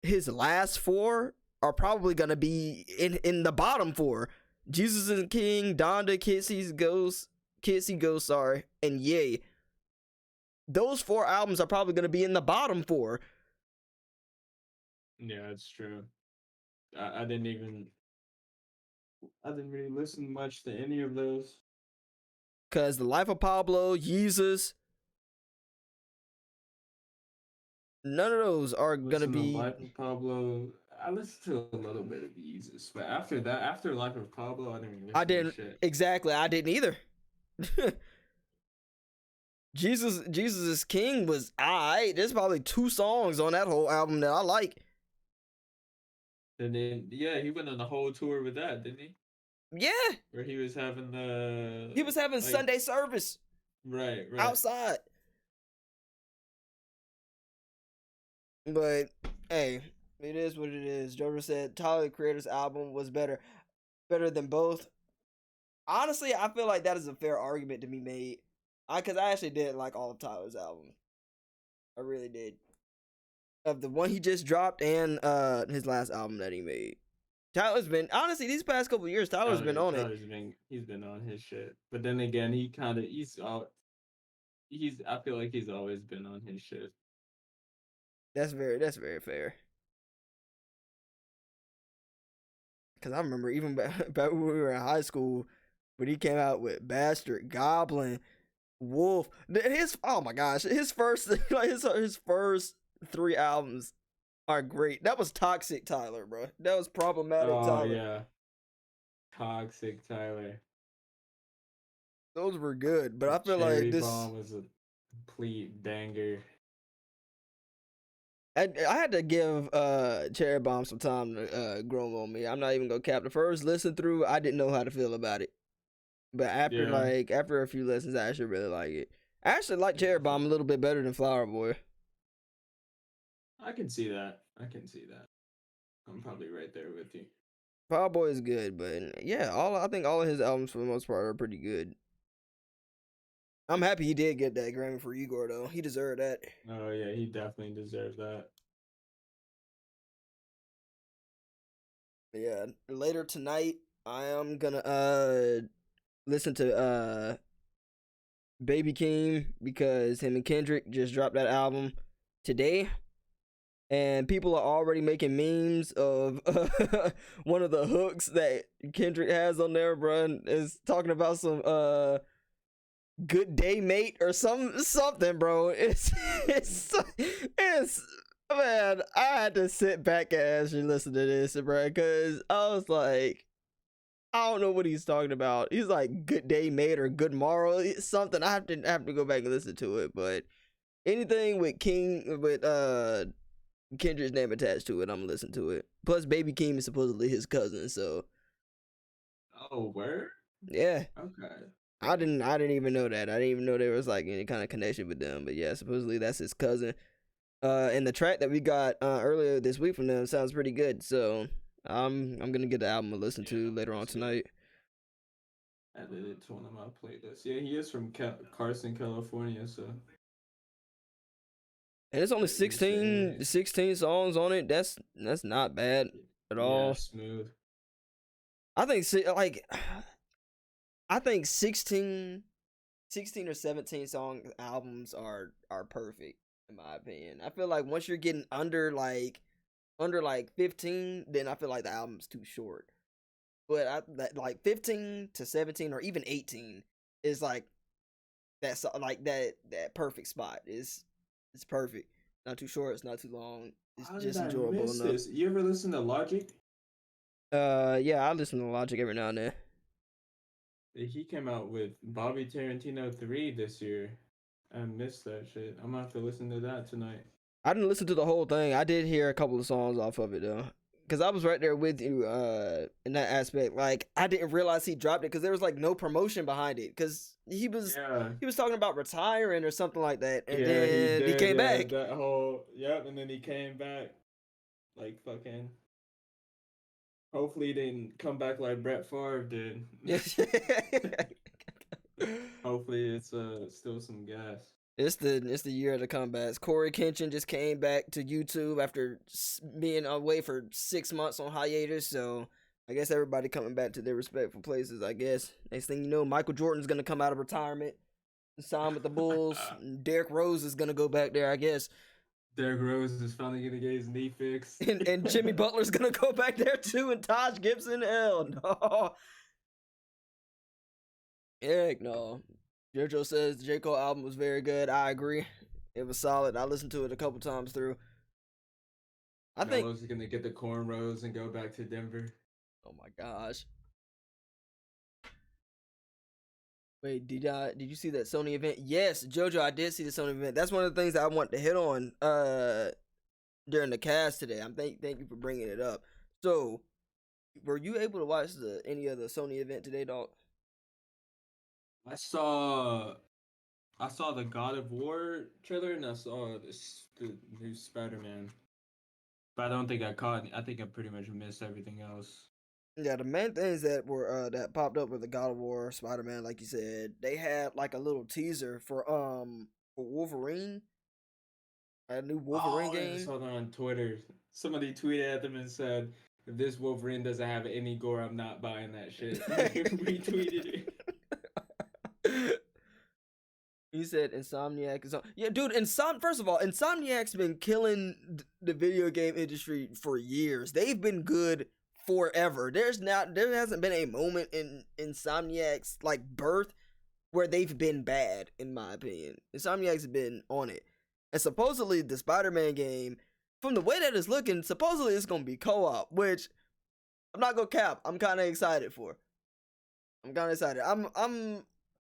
his last 4 are probably gonna be in the bottom 4. Jesus is King, Donda, Kid See Ghost, and Yay. Those 4 albums are probably gonna be in the bottom 4. Yeah, it's true. I didn't really listen much to any of those. Cause The Life of Pablo, Yeezus, none of those are gonna be. Life of Pablo. I listened to a little bit of Yeezus, but after Life of Pablo, I didn't listen to shit. Exactly. I didn't either. Jesus is King was alright. There's probably 2 songs on that whole album that I like. And then he went on the whole tour with that, didn't he? Yeah. Where he was having Sunday service. Right. Outside. But hey, it is what it is. Joker said Tyler the Creator's album was better than both. Honestly, I feel like that is a fair argument to be made. Because I actually did like all of Tyler's albums. I really did. Of the one he just dropped and his last album that he made. Tyler's been, honestly, these past couple years, Tyler's been on it. He's been on his shit. But then again, I feel like he's always been on his shit. That's very fair. Because I remember even back when we were in high school, when he came out with Bastard, Goblin, Wolf, oh my gosh, his first 3 albums are great. That was Toxic Tyler, bro. That was Problematic Tyler. Oh yeah, Toxic Tyler. Those were good, but I feel like this Bomb was a complete banger. I had to give Cherry Bomb some time to grow on me. I'm not even gonna cap. The first listen through, I didn't know how to feel about it, but after a few listens, I actually really like it. I actually like Cherry Bomb a little bit better than Flower Boy. I can see that. I'm probably right there with you. Fall Out Boy is good, but yeah, I think all of his albums for the most part are pretty good. I'm happy he did get that Grammy for Igor though. He deserved that. Oh yeah, he definitely deserves that. But yeah, later tonight I am gonna listen to Baby King because him and Kendrick just dropped that album today. And people are already making memes of one of the hooks that Kendrick has on there, bro. Is talking about some good day mate or something, bro. It's man, I had to sit back and actually listen to this, bro, because I was like, I don't know what he's talking about. He's like good day mate or good morrow, something. I have to go back and listen to it, but anything with Kendrick's name attached to it, I'm gonna listen to it. Plus, Baby Keem is supposedly his cousin, so Oh, where? yeah. Okay. I didn't even know that. I didn't even know there was like any kind of connection with them. But yeah, supposedly that's his cousin. And the track that we got earlier this week from them sounds pretty good. So I'm gonna get the album to listen to later on tonight. Added it to one of my playlists. Yeah, he is from Carson, California, so. And it's only 16 songs on it. That's not bad at all. Yeah, smooth. I think like I think 16 or 17 song albums are perfect in my opinion. I feel like once you're getting under 15, then I feel like the album's too short. But like 15 to 17 or even 18 is like that's like that perfect spot. It's perfect. Not too short, it's not too long. It's How just did I enjoyable miss enough. this? You ever listen to Logic? Yeah, I listen to Logic every now and then. He came out with Bobby Tarantino 3 this year. I missed that shit. I'm gonna have to listen to that tonight. I didn't listen to the whole thing. I did hear a couple of songs off of it though, because I was right there with you in that aspect. Like I didn't realize he dropped it because there was like no promotion behind it because he was talking about retiring or something like that, and then he came back. That whole and then he came back like fucking. Hopefully, he didn't come back like Brett Favre did. Hopefully, it's still some gas. It's the year of the comebacks. Corey Kenshin just came back to YouTube after being away for 6 months on hiatus. So I guess everybody coming back to their respectful places. I guess next thing you know, Michael Jordan's gonna come out of retirement and sign with the Bulls. Derrick Rose is gonna go back there. I guess. Derrick Rose is finally gonna get his knee fixed. and Jimmy Butler's gonna go back there too, and Taj Gibson. Hell no. Heck no. JoJo says the J. Cole album was very good. I agree. It was solid. I listened to it a couple times through. I think Melo's gonna get the cornrows and go back to Denver. Oh my gosh. Wait, did you see that Sony event? Yes, JoJo, I did see the Sony event. That's one of the things that I want to hit on during the cast today. Thank you for bringing it up. So, were you able to watch any of the Sony event today, dog? I saw the God of War trailer and I saw the new Spider-Man. But I don't think I caught. I think I pretty much missed everything else. Yeah, the main things that were that popped up with the God of War, Spider-Man, like you said, they had like a little teaser for Wolverine, a new Wolverine game. I saw that on Twitter. Somebody tweeted at them and said, "If this Wolverine doesn't have any gore, I'm not buying that shit." Retweeted it. He said Insomniac is on. Yeah, dude, first of all, Insomniac's been killing the video game industry for years. They've been good forever. There hasn't been a moment in Insomniac's like birth where they've been bad, in my opinion. Insomniac's been on it. And supposedly the Spider-Man game, from the way that it's looking, supposedly it's gonna be co-op, which I'm not gonna cap. I'm kinda excited for.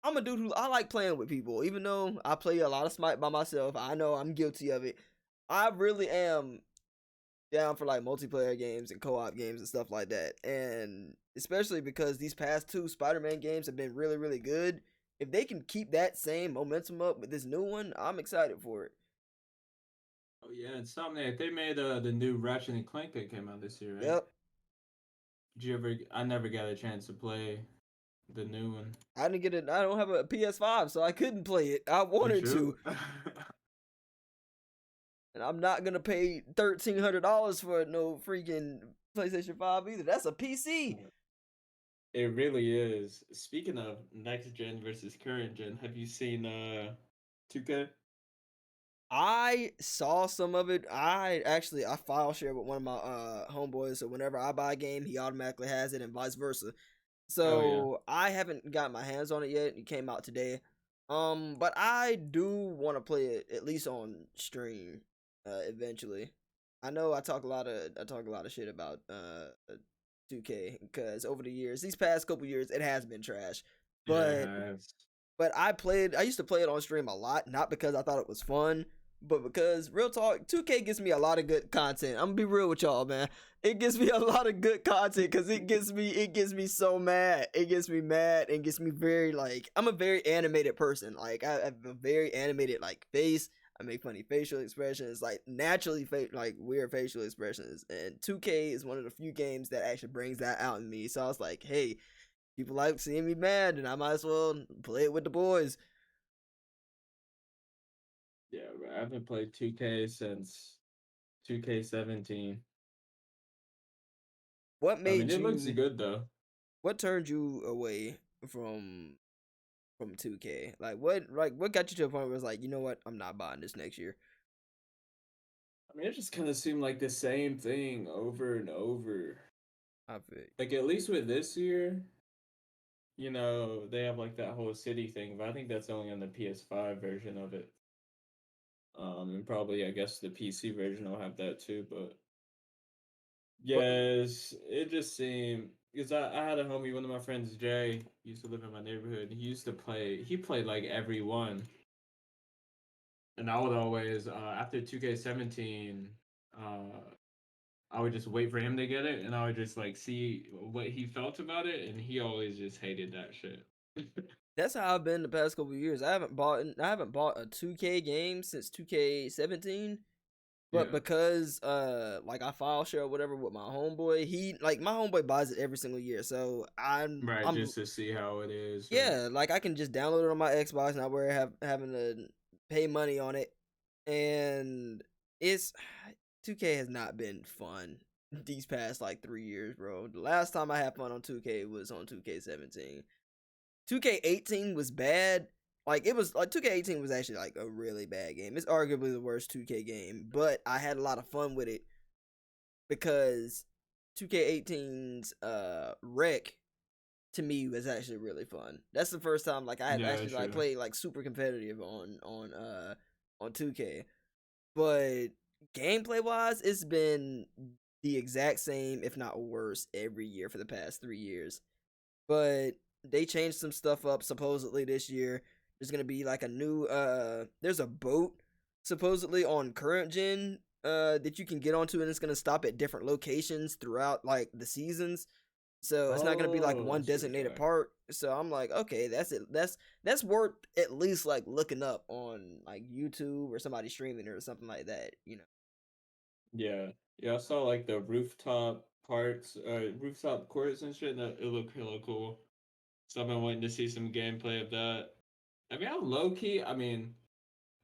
I'm a dude who I like playing with people, even though I play a lot of Smite by myself. I know I'm guilty of it. I really am down for like multiplayer games and co-op games and stuff like that. And especially because these past 2 Spider-Man games have been really, really good. If they can keep that same momentum up with this new one, I'm excited for it. Oh yeah, Insomniac, they made the new Ratchet and Clank that came out this year, right? Yep. Did you ever? I never got a chance to play the new one. I didn't get it. I don't have a PS5, so I couldn't play it. I You wanted to, true? and I'm not gonna pay $1,300 for no freaking PlayStation 5 either. That's a PC. It really is. Speaking of next gen versus current gen, have you seen 2K? I saw some of it. I file share with one of my homeboys, so whenever I buy a game, he automatically has it, and vice versa. Oh yeah. So I haven't got my hands on it yet. It came out today. But I do want to play it at least on stream, eventually. I know I talk a lot of shit about 2K because over the years, these past couple years, it has been trash. Yeah, it But has. I used to play it on stream a lot, not because I thought it was fun, but because real talk, 2K gives me a lot of good content. I'm gonna be real with y'all, man. It gives me a lot of good content because it gets me so mad. It gets me mad and gets me very like I'm a very animated person. Like I have a very animated like face. I make funny facial expressions, like naturally like weird facial expressions. And 2K is one of the few games that actually brings that out in me. So I was like, hey, people like seeing me mad, and I might as well play it with the boys. Yeah, bro, I haven't played 2K since 2K17. What I mean, made it looks you? good though. What turned you away from 2K? What got you to a point where it's like, you know what, I'm not buying this next year. I mean, it just kind of seemed like the same thing over and over. I feel Like at least with this year, they have like that whole city thing, but I think that's only on the PS5 version of it. And probably I guess the PC version will have that too, but what yes, it just seemed because I had a homie, one of my friends, Jay, used to live in my neighborhood. He used to play. He played like every one, and I would always after 2K17, I would just wait for him to get it, and I would just like see what he felt about it, and he always just hated that shit. that's how I've been the past couple of years. I haven't bought a 2K game since 2K17. But Yeah, because like I file share or whatever with my homeboy, he like my homeboy buys it every single year. So right, I'm just to see how it is, right? yeah, like I can just download it on my Xbox, not worry having to pay money on it. And it's 2K has not been fun these past like 3 years, bro. The last time I had fun on 2K was on 2K17. 2K18 was bad. Like it was like 2K18 was actually like a really bad game. It's arguably the worst 2K game, but I had a lot of fun with it because 2K18's wreck to me was actually really fun. That's the first time like I had Yeah, actually like true. played like super competitive on 2K. But gameplay wise, it's been the exact same, if not worse, every year for the past 3 years. But they changed some stuff up supposedly this year. There's gonna be like a new there's a boat supposedly on current gen that you can get onto, and it's gonna stop at different locations throughout like the seasons. So it's not gonna be like Oh, one that's pretty designated fire. part. So I'm like, okay, that's it. That's worth at least like looking up on like YouTube or somebody streaming it or something like that. Yeah, yeah, I saw like the rooftop parts, rooftop courts and shit. And it looked hella cool. So I've been waiting to see some gameplay of that. I mean, I'm low key. I mean,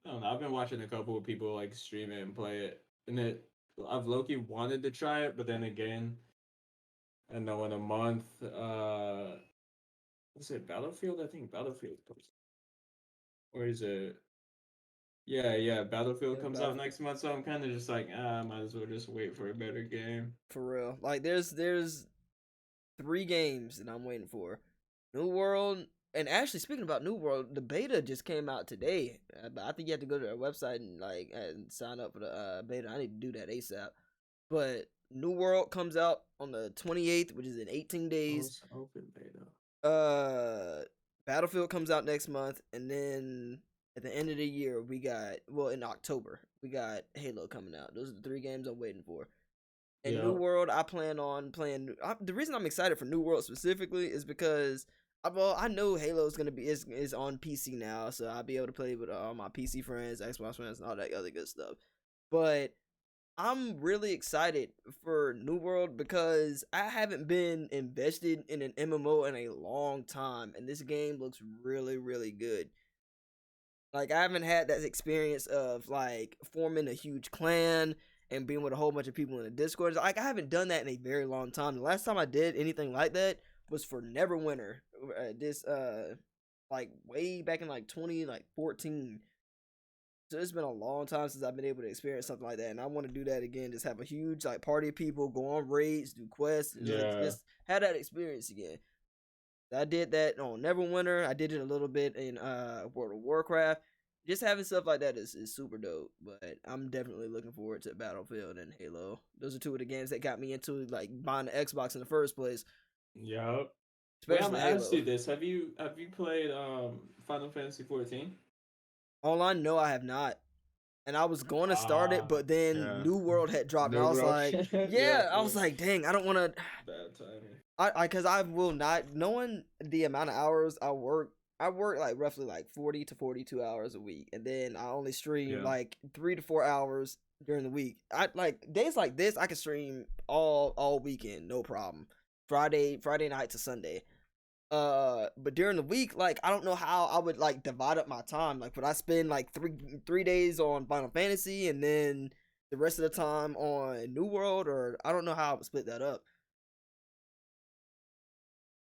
I don't know. I've been watching a couple of people like stream it and play it, and I've low key wanted to try it, but then again, I know in a month, was it Battlefield? I think Battlefield comes, or is it? Yeah, yeah, Battlefield Yeah, comes out Battlefield. next month, so I'm kind of just like, I might as well just wait for a better game. For real. Like there's 3 games that I'm waiting for. New World, and actually speaking about New World, the beta just came out today. But I think you have to go to their website and like and sign up for the beta. I need to do that ASAP. But New World comes out on the 28th, which is in 18 Oh, days. it's open beta. Uh, Battlefield comes out next month, and then at the end of the year we got in October we got Halo coming out. Those are the 3 games I'm waiting for. And New Yep. World, I plan on playing. The reason I'm excited for New World specifically is because I know Halo is gonna be is on PC now, so I'll be able to play with all my PC friends, Xbox friends, and all that other good stuff. But I'm really excited for New World because I haven't been invested in an MMO in a long time, and this game looks really, really good. Like I haven't had that experience of like forming a huge clan and being with a whole bunch of people in the Discord. Like I haven't done that in a very long time. The last time I did anything like that was for Neverwinter. This like way back in like 2014. So it's been a long time since I've been able to experience something like that, and I want to do that again. Just have a huge like party of people, go on raids, do quests, and Yeah. just have that experience again. I did that on Neverwinter. I did it a little bit in World of Warcraft. Just having stuff like that is super dope. But I'm definitely looking forward to Battlefield and Halo. Those are two of the games that got me into like buying the Xbox in the first place, Yup. Wait, I'm especially gonna ask Halo. you this: Have you played Final Fantasy 14? Online, no, I have not. And I was going to start it, Ah, but then yeah. New World had dropped, and I No, was bro. like, Yeah, yeah, I was yeah. like, dang, I don't want to. Bad timing. Because I will not, knowing the amount of hours I work like roughly like 40 to 42 hours a week, and then I only stream Yeah. like 3 to 4 hours during the week. I like days like this, I can stream all weekend, no problem. Friday night to Sunday. But during the week, like I don't know how I would like divide up my time. Like would I spend like three days on Final Fantasy and then the rest of the time on New World, or I don't know how I would split that up.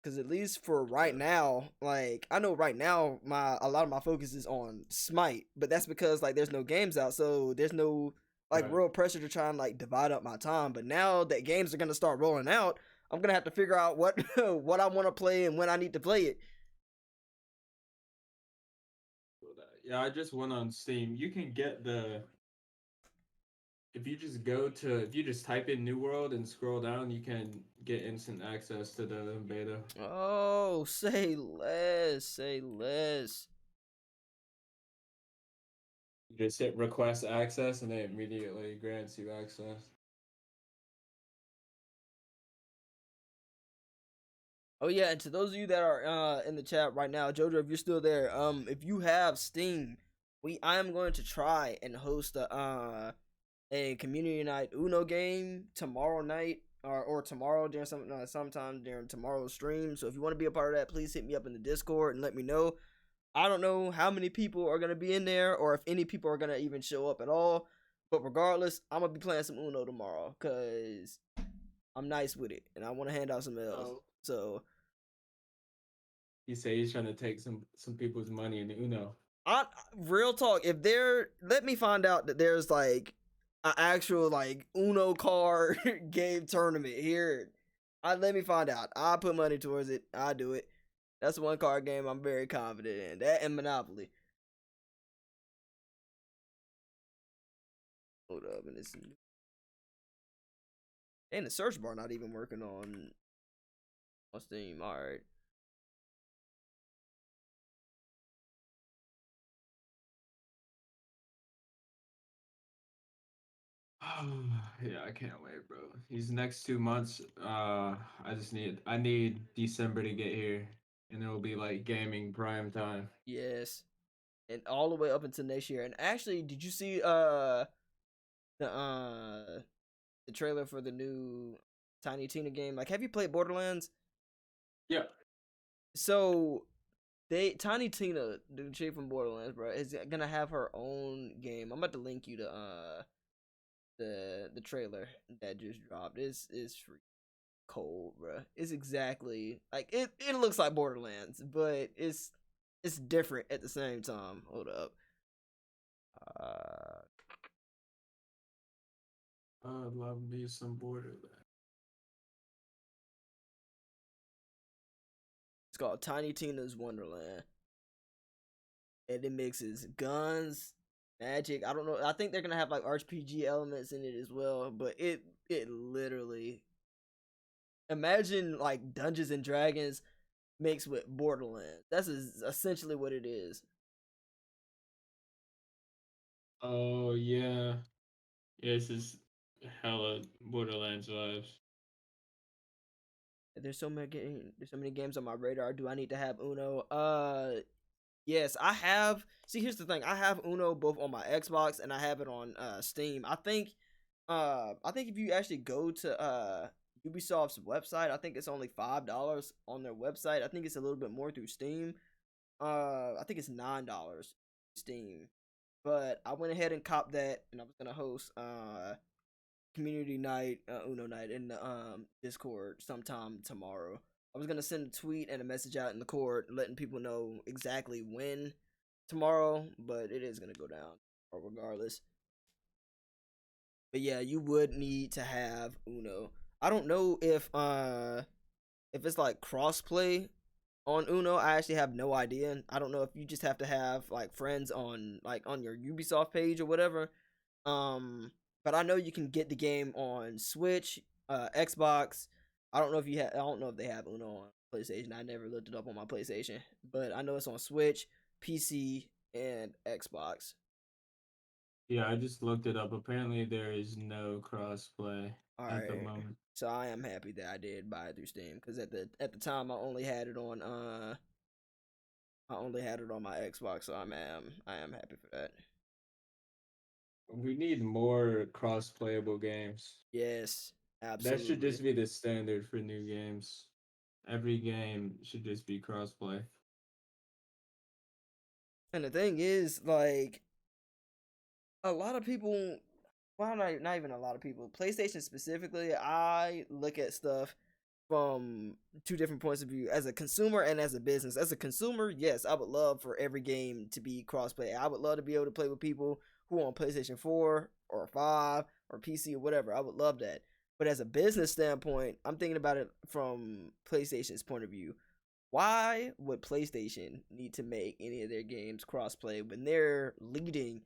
Because at least for right Yeah. now, like I know right now, a lot of my focus is on Smite, but that's because like there's no games out, so there's no like Right. real pressure to try and like divide up my time. But now that games are gonna start rolling out, I'm gonna have to figure out what what I want to play and when I need to play it. Yeah, I just went on Steam. You can get the if you just type in New World and scroll down, you can get instant access to the beta. Oh, say less, say less. You just hit request access and it immediately grants you access. Oh yeah, and to those of you that are in the chat right now, Jojo, if you're still there, if you have Steam, I am going to try and host a community night Uno game tomorrow night or tomorrow during sometime during tomorrow's stream. So if you want to be a part of that, please hit me up in the Discord and let me know. I don't know how many people are gonna be in there or if any people are gonna even show up at all. But regardless, I'm gonna be playing some Uno tomorrow because I'm nice with it and I want to hand out some L's. Oh. So You say he's trying to take some people's money in Uno. I real talk. If there, let me find out that there's like an actual like Uno card game tournament here. Let me find out. I put money towards it. I do it. That's one card game I'm very confident in. That and Monopoly. Hold up, and the search bar not even working on Steam. All right. Yeah, I can't wait, bro. These next 2 months, I need December to get here, and it'll be like gaming prime time. Yes, and all the way up until next year. And actually, did you see the uh the trailer for the new Tiny Tina game? Like, have you played Borderlands? Yeah. So Tiny Tina, the chick from Borderlands, bro, is gonna have her own game. I'm about to link you to the trailer that just dropped. It's free cold, bro. It's exactly like it looks like Borderlands, but it's different at the same time. Hold up. Uh I love me some Borderlands. it's called Tiny Tina's Wonderland. And it mixes guns, magic. I don't know. I think they're gonna have like RPG elements in it as well. But it literally, imagine like Dungeons and Dragons mixed with Borderlands. That's essentially what it is. Oh yeah, yeah. This is hella Borderlands vibes. There's so many games on my radar. Do I need to have Uno? Yes, I have. See, here's the thing. I have Uno both on my Xbox and I have it on Steam. I think I think if you actually go to Ubisoft's website, I think it's only $5 on their website. I think it's a little bit more through Steam. I think it's $9 Steam. But I went ahead and copped that, and I was gonna host community night, Uno night in the Discord sometime tomorrow. I was gonna send a tweet and a message out in the court letting people know exactly when tomorrow, but it is gonna go down regardless. But yeah, you would need to have Uno. I don't know if it's like crossplay on Uno. I actually have no idea. I don't know if you just have to have like friends on your Ubisoft page or whatever. But I know you can get the game on Switch, Xbox. I don't know if they have Uno on PlayStation. I never looked it up on my PlayStation, but I know it's on Switch, PC, and Xbox. Yeah, I just looked it up. Apparently, there is no crossplay All at the right. moment. So I am happy that I did buy it through Steam because at the time I only had it on my Xbox, so I am happy for that. We need more cross-playable games. Yes, That should absolutely. just be the standard for new games. Every game should just be crossplay. And the thing is, like, a lot of people, well, not even a lot of people, PlayStation specifically, I look at stuff from two different points of view, as a consumer and as a business. As a consumer, yes, I would love for every game to be crossplay. I would love to be able to play with people who are on PlayStation 4 or 5 or PC or whatever. I would love that. But as a business standpoint, I'm thinking about it from PlayStation's point of view. Why would PlayStation need to make any of their games crossplay when they're leading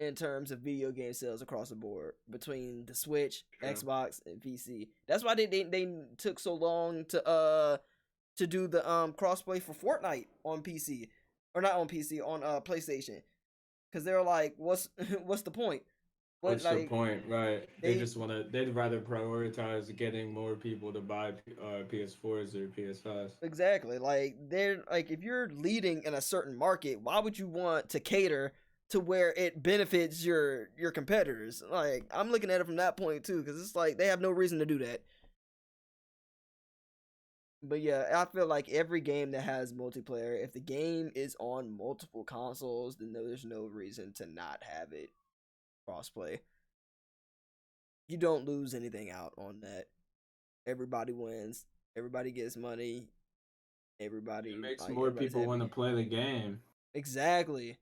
in terms of video game sales across the board between the Switch, True. Xbox, and PC? That's why they took so long to do the crossplay for Fortnite on PC, or not on PC, on PlayStation, because they're like, what's the point? What, What's the like, point, right? they They'd rather prioritize getting more people to buy PS4s or PS5s. exactly, like, they're like, if you're leading in a certain market, why would you want to cater to where it benefits your competitors? Like, I'm looking at it from that point too, because it's like they have no reason to do that. But yeah, I feel like every game that has multiplayer, if the game is on multiple consoles, then there's no reason to not have it crossplay. You don't lose anything out on that. Everybody wins. Everybody gets money. It makes more Everybody's people want to happy. play the game. Exactly.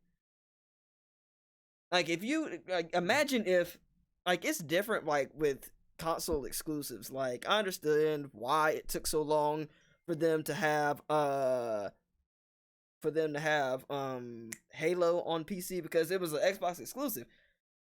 Like, if you like, imagine if, like, it's different like with console exclusives. Like, I understand why it took so long for them to have Halo on PC, because it was an Xbox exclusive.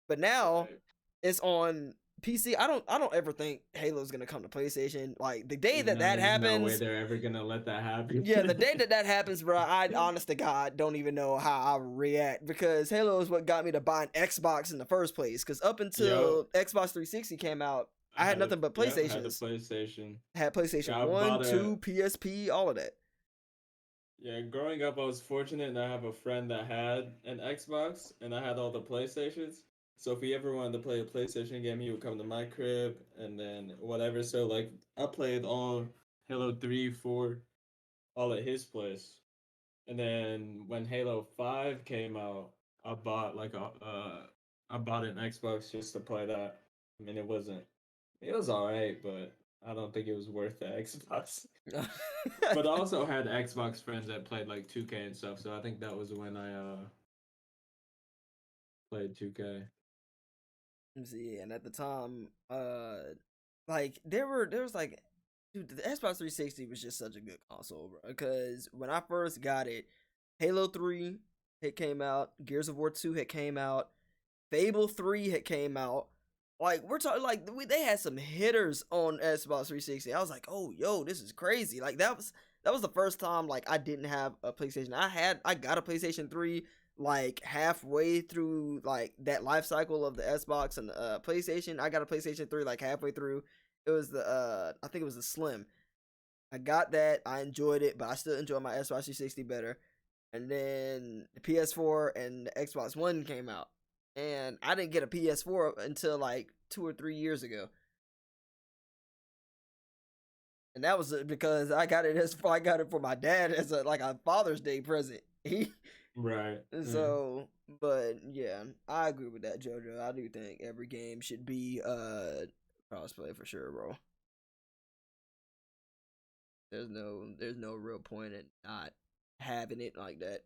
But now Right. it's on PC. I don't ever think Halo's gonna come to PlayStation. Like, the day that No, that there's no way happens, they're ever gonna let that happen. yeah, the day that that happens, bro, I honest to God don't even know how I react, because Halo is what got me to buy an Xbox in the first place. Because up Yo, until Xbox 360 came out, I I had had nothing but had a PlayStations. PlayStation. I had PlayStation Yeah, I 1, bought a 2, PSP, all of that. Yeah, growing up, I was fortunate and I have a friend that had an Xbox and I had all the PlayStations. So if he ever wanted to play a PlayStation game, he would come to my crib and then whatever. So like I played all Halo 3, 4, all at his place. And then when Halo 5 came out, I bought I bought an Xbox just to play that. I mean, it was all right, but I don't think it was worth the Xbox. But I also had Xbox friends that played like 2K and stuff, so I think that was when I played 2K. See, and at the time, like, there was like, dude, the Xbox 360 was just such a good console, bro. Because when I first got it, Halo 3 had came out, Gears of War 2 had came out, Fable 3 had came out. Like, we're talking, like, they had some hitters on Xbox 360. I was like, oh, yo, this is crazy. Like, that was the first time, like, I didn't have a PlayStation. I got a PlayStation 3 like halfway through like that life cycle of the Xbox and the PlayStation. I got a PlayStation 3 like halfway through. It was the I think it was the Slim. I got that. I enjoyed it, but I still enjoy my Xbox 360 better. And then the PS4 and the Xbox One came out. And I didn't get a PS4 until like 2 or 3 years ago. And that was because I got it for my dad as a Father's Day present. He Right. Yeah. so, but yeah, I agree with that, JoJo. I do think every game should be crossplay for sure, bro. There's no real point in not having it like that.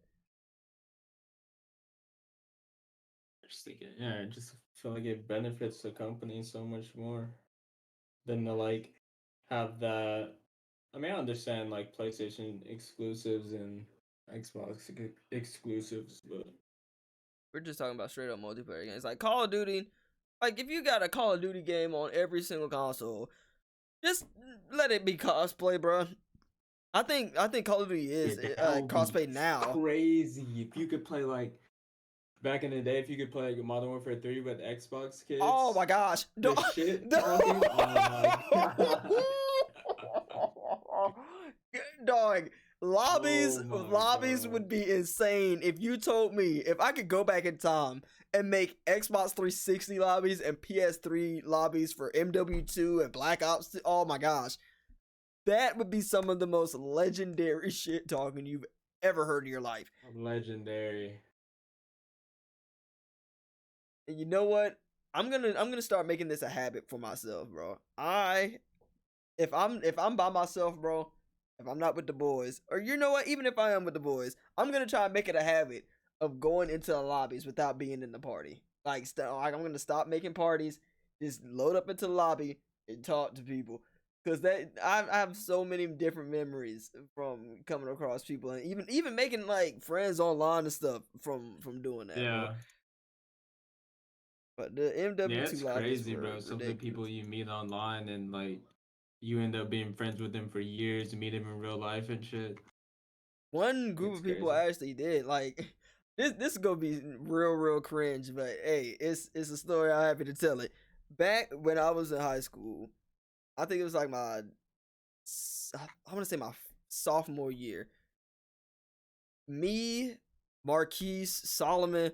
Just thinking, yeah, I just feel like it benefits the company so much more than to like have that. I mean, I understand like PlayStation exclusives and Xbox exclusives, but We're just talking about straight up multiplayer games. Like Call of Duty, like if you got a Call of Duty game on every single console, just let it be cosplay, bro. I think Call of Duty yeah, is that would be cosplay now. crazy if you could play like back in the day. If you could play like Modern Warfare 3 with Xbox Oh kids, my gosh, the shit talking. Oh my god. dog. Oh my Lobbies god. would be insane if you told me if I could go back in time and make Xbox 360 lobbies and PS3 lobbies for MW2 and Black Ops. Oh my gosh, that would be some of the most legendary shit talking you've ever heard in your life. Legendary. And you know what? I'm gonna start making this a habit for myself, bro. If I'm by myself, bro, if I'm not with the boys, or you know what, even if I am with the boys, I'm gonna try and make it a habit of going into the lobbies without being in the party. Like I'm gonna stop making parties, just load up into the lobby and talk to people. Cause I have so many different memories from coming across people and even making like friends online and stuff from doing that, bro. Yeah. But the Yeah, MW2 it's lobbies crazy, were bro. Some of the ridiculous. people you meet online and like you end up being friends with them for years, meet them in real life and shit. One group It's of people crazy. actually did. Like this is gonna be real cringe, but hey, it's a story I'm happy to tell it. Back when I was in high school, I think it was like I want to say my sophomore year. Me, Marquise, Solomon,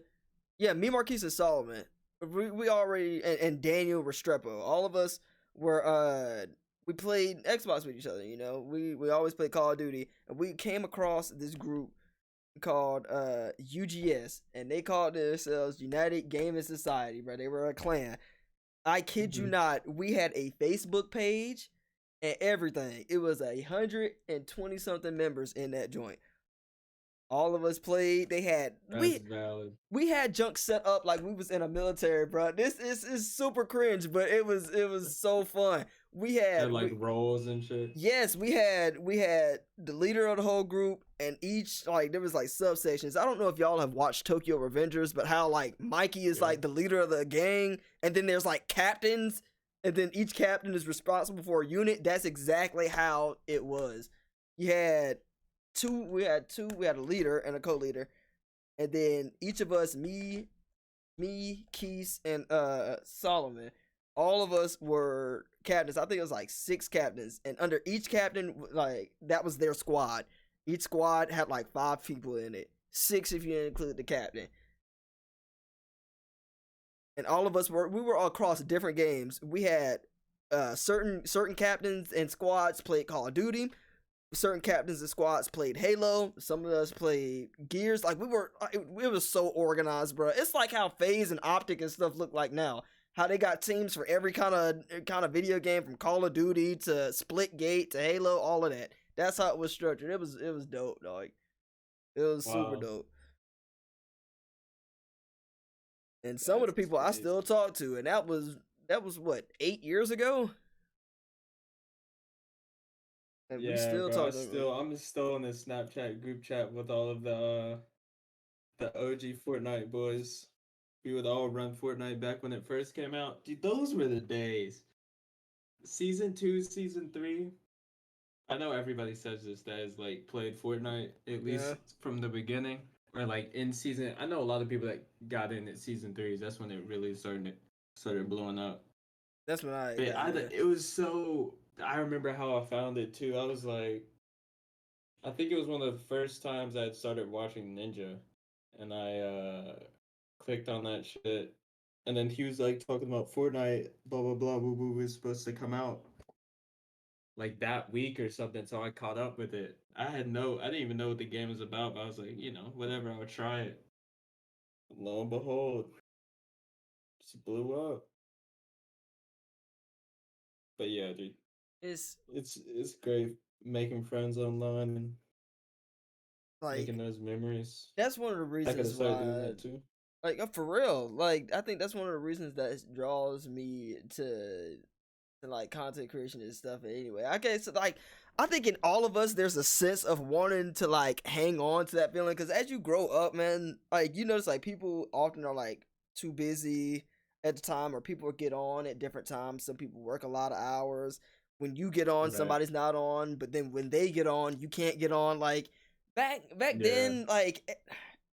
yeah, me, Marquise, and Solomon. We already and Daniel Restrepo. All of us were we played Xbox with each other. You know, we always played Call of Duty, and we came across this group called UGS, and they called themselves United Gaming Society, bro. They were a clan. I kid you not, we had a Facebook page and everything. It was 120 something members in that joint. All of us played. That's valid. We had junk set up like we was in a military, bro. This is super cringe, but it was so fun. Had like roles and shit. Yes, we had the leader of the whole group, and each like there was like subsections. I don't know if y'all have watched Tokyo Revengers, but how like Mikey is like the leader of the gang, and then there's like captains, and then each captain is responsible for a unit. That's exactly how it was. You had we had a leader and a co-leader, and then each of us, me, Keith, and Solomon, all of us were captains. I think it was like 6 captains, and under each captain, like that was their squad. Each squad had like 5 people in it, 6 if you include the captain. And all of us we were all across different games. We had certain captains and squads played Call of Duty. Certain captains and squads played Halo. Some of us played Gears. Like it was so organized, bro. It's like how FaZe and Optic and stuff look like now. How they got teams for every kind of video game, from Call of Duty to Splitgate to Halo, all of that. That's how it was structured. It was dope, dog. It was super dope. And some of the people I still talk to, and that was what, 8 years ago. And we still bro. talk to them. I'm still in the Snapchat group chat with all of the OG Fortnite boys. We would all run Fortnite back when it first came out. Dude, those were the days. Season 2, Season 3. I know everybody says this that has like played Fortnite at least from the beginning, or like in season. I know a lot of people that got in at Season 3s. That's when it really started blowing up. That's when It was so. I remember how I found it too. I was like, I think it was one of the first times I had started watching Ninja, and I clicked on that shit, and then he was like talking about Fortnite, blah blah blah, boo boo was supposed to come out like that week or something. So I caught up with it. I didn't even know what the game was about, but I was like, whatever, I would try it. Lo and behold, just blew up. But yeah, dude, It's it's great making friends online and making like those memories. that's one of the I gotta reasons start doing why, that too. like for real, like I think that's one of the reasons that draws me to like content creation and stuff. Anyway, okay, so like I think in all of us there's a sense of wanting to like hang on to that feeling because as you grow up, man, like you notice like people often are like too busy at the time, or people get on at different times. Some people work a lot of hours. When you get on, Right. somebody's not on, but then when they get on, you can't get on. Like back Yeah. then, like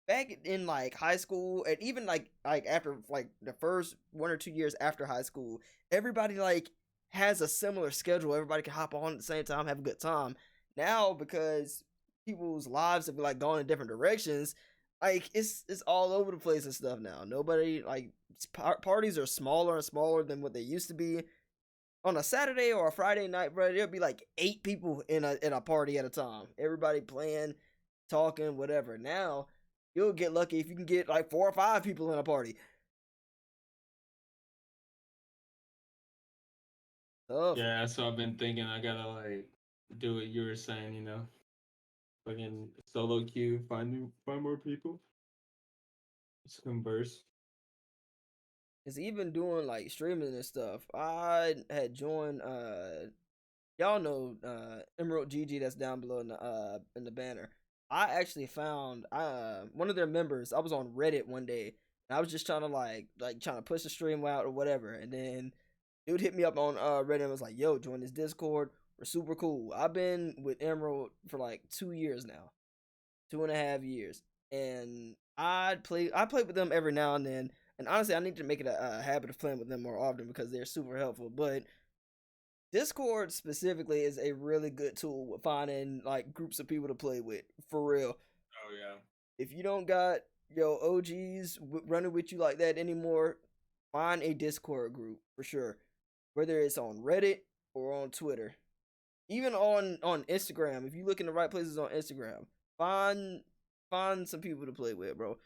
back in like high school, and even like after like the first 1 or 2 years after high school, everybody like has a similar schedule. Everybody can hop on at the same time, have a good time. Now, because people's lives have like gone in different directions, like it's all over the place and stuff now. Nobody like parties are smaller and smaller than what they used to be. On a Saturday or a Friday night, bro, there'll be like 8 people in a party at a time. Everybody playing, talking, whatever. Now, you'll get lucky if you can get like 4 or 5 people in a party. Tough. Yeah, so I've been thinking I gotta like do what you were saying, fucking solo queue, find more people. Just converse. It's even doing like streaming and stuff. I had joined y'all know Emerald GG that's down below in the banner. I actually found one of their members. I was on Reddit one day and I was just trying to like trying to push the stream out or whatever, and then dude hit me up on Reddit and was like, "Yo, join this Discord. We're super cool." I've been with Emerald for like 2 years now, 2.5 years, and I play with them every now and then. And honestly, I need to make it a habit of playing with them more often because they're super helpful. But Discord specifically is a really good tool with finding like groups of people to play with for real. Oh yeah. If you don't got yo OGs running with you like that anymore, find a Discord group for sure. Whether it's on Reddit or on Twitter, even on Instagram. If you look in the right places on Instagram, find some people to play with, bro.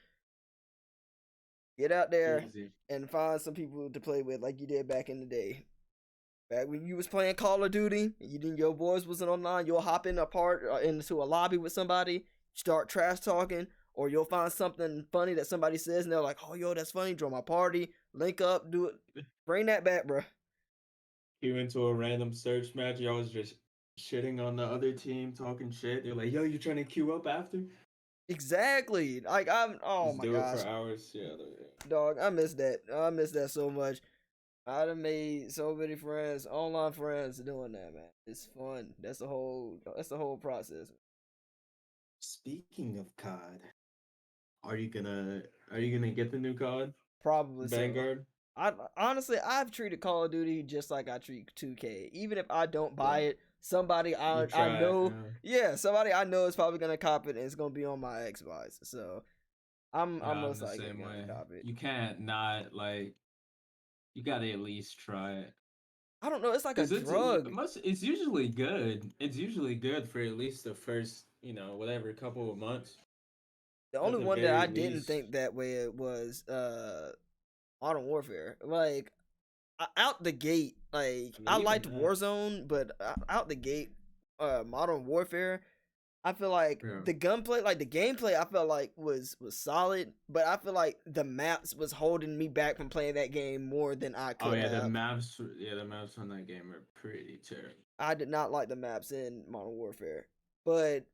Get out there Easy. and find some people to play with like you did back in the day. Back when you was playing Call of Duty, and you didn't your boys wasn't online, you'll hop in a part into a lobby with somebody, start trash talking, or you'll find something funny that somebody says, and they're like, "Oh, yo, that's funny." Join my party, link up, do it, bring that back, bro. You into a random search match, y'all was just shitting on the other team, talking shit. They're like, "Yo, you trying to queue up after?" Exactly. Like oh Just my do it gosh, for hours. Yeah. dog, I miss that. I miss that so much. I'd have made so many friends, online friends, doing that, man. It's fun. That's the whole process. Speaking of COD, are you gonna get the new COD Probably so. Vanguard? I honestly, I've treated Call of Duty just like I treat 2K. Even if I don't buy Yeah. it, somebody You I try it. know, Yeah. yeah, somebody I know is probably gonna cop it and it's gonna be on my Xbox. So I'm Yeah, I'm most the likely same gonna way. cop it. You can't not like. You gotta at least try it. I don't know. It's like a Cause drug. it's usually good. It's usually good for at least the first, whatever, couple of months. The At only the one that I very didn't least. think that way was Modern Warfare. Like out the gate, like I mean, I even liked that. Warzone, but out the gate, Modern Warfare, I feel like Yeah. the gunplay, like the gameplay, I felt like was solid, but I feel like the maps was holding me back from playing that game more than I Oh could yeah, the have. maps. Yeah, the maps on that game are pretty terrible. I did not like the maps in Modern Warfare, but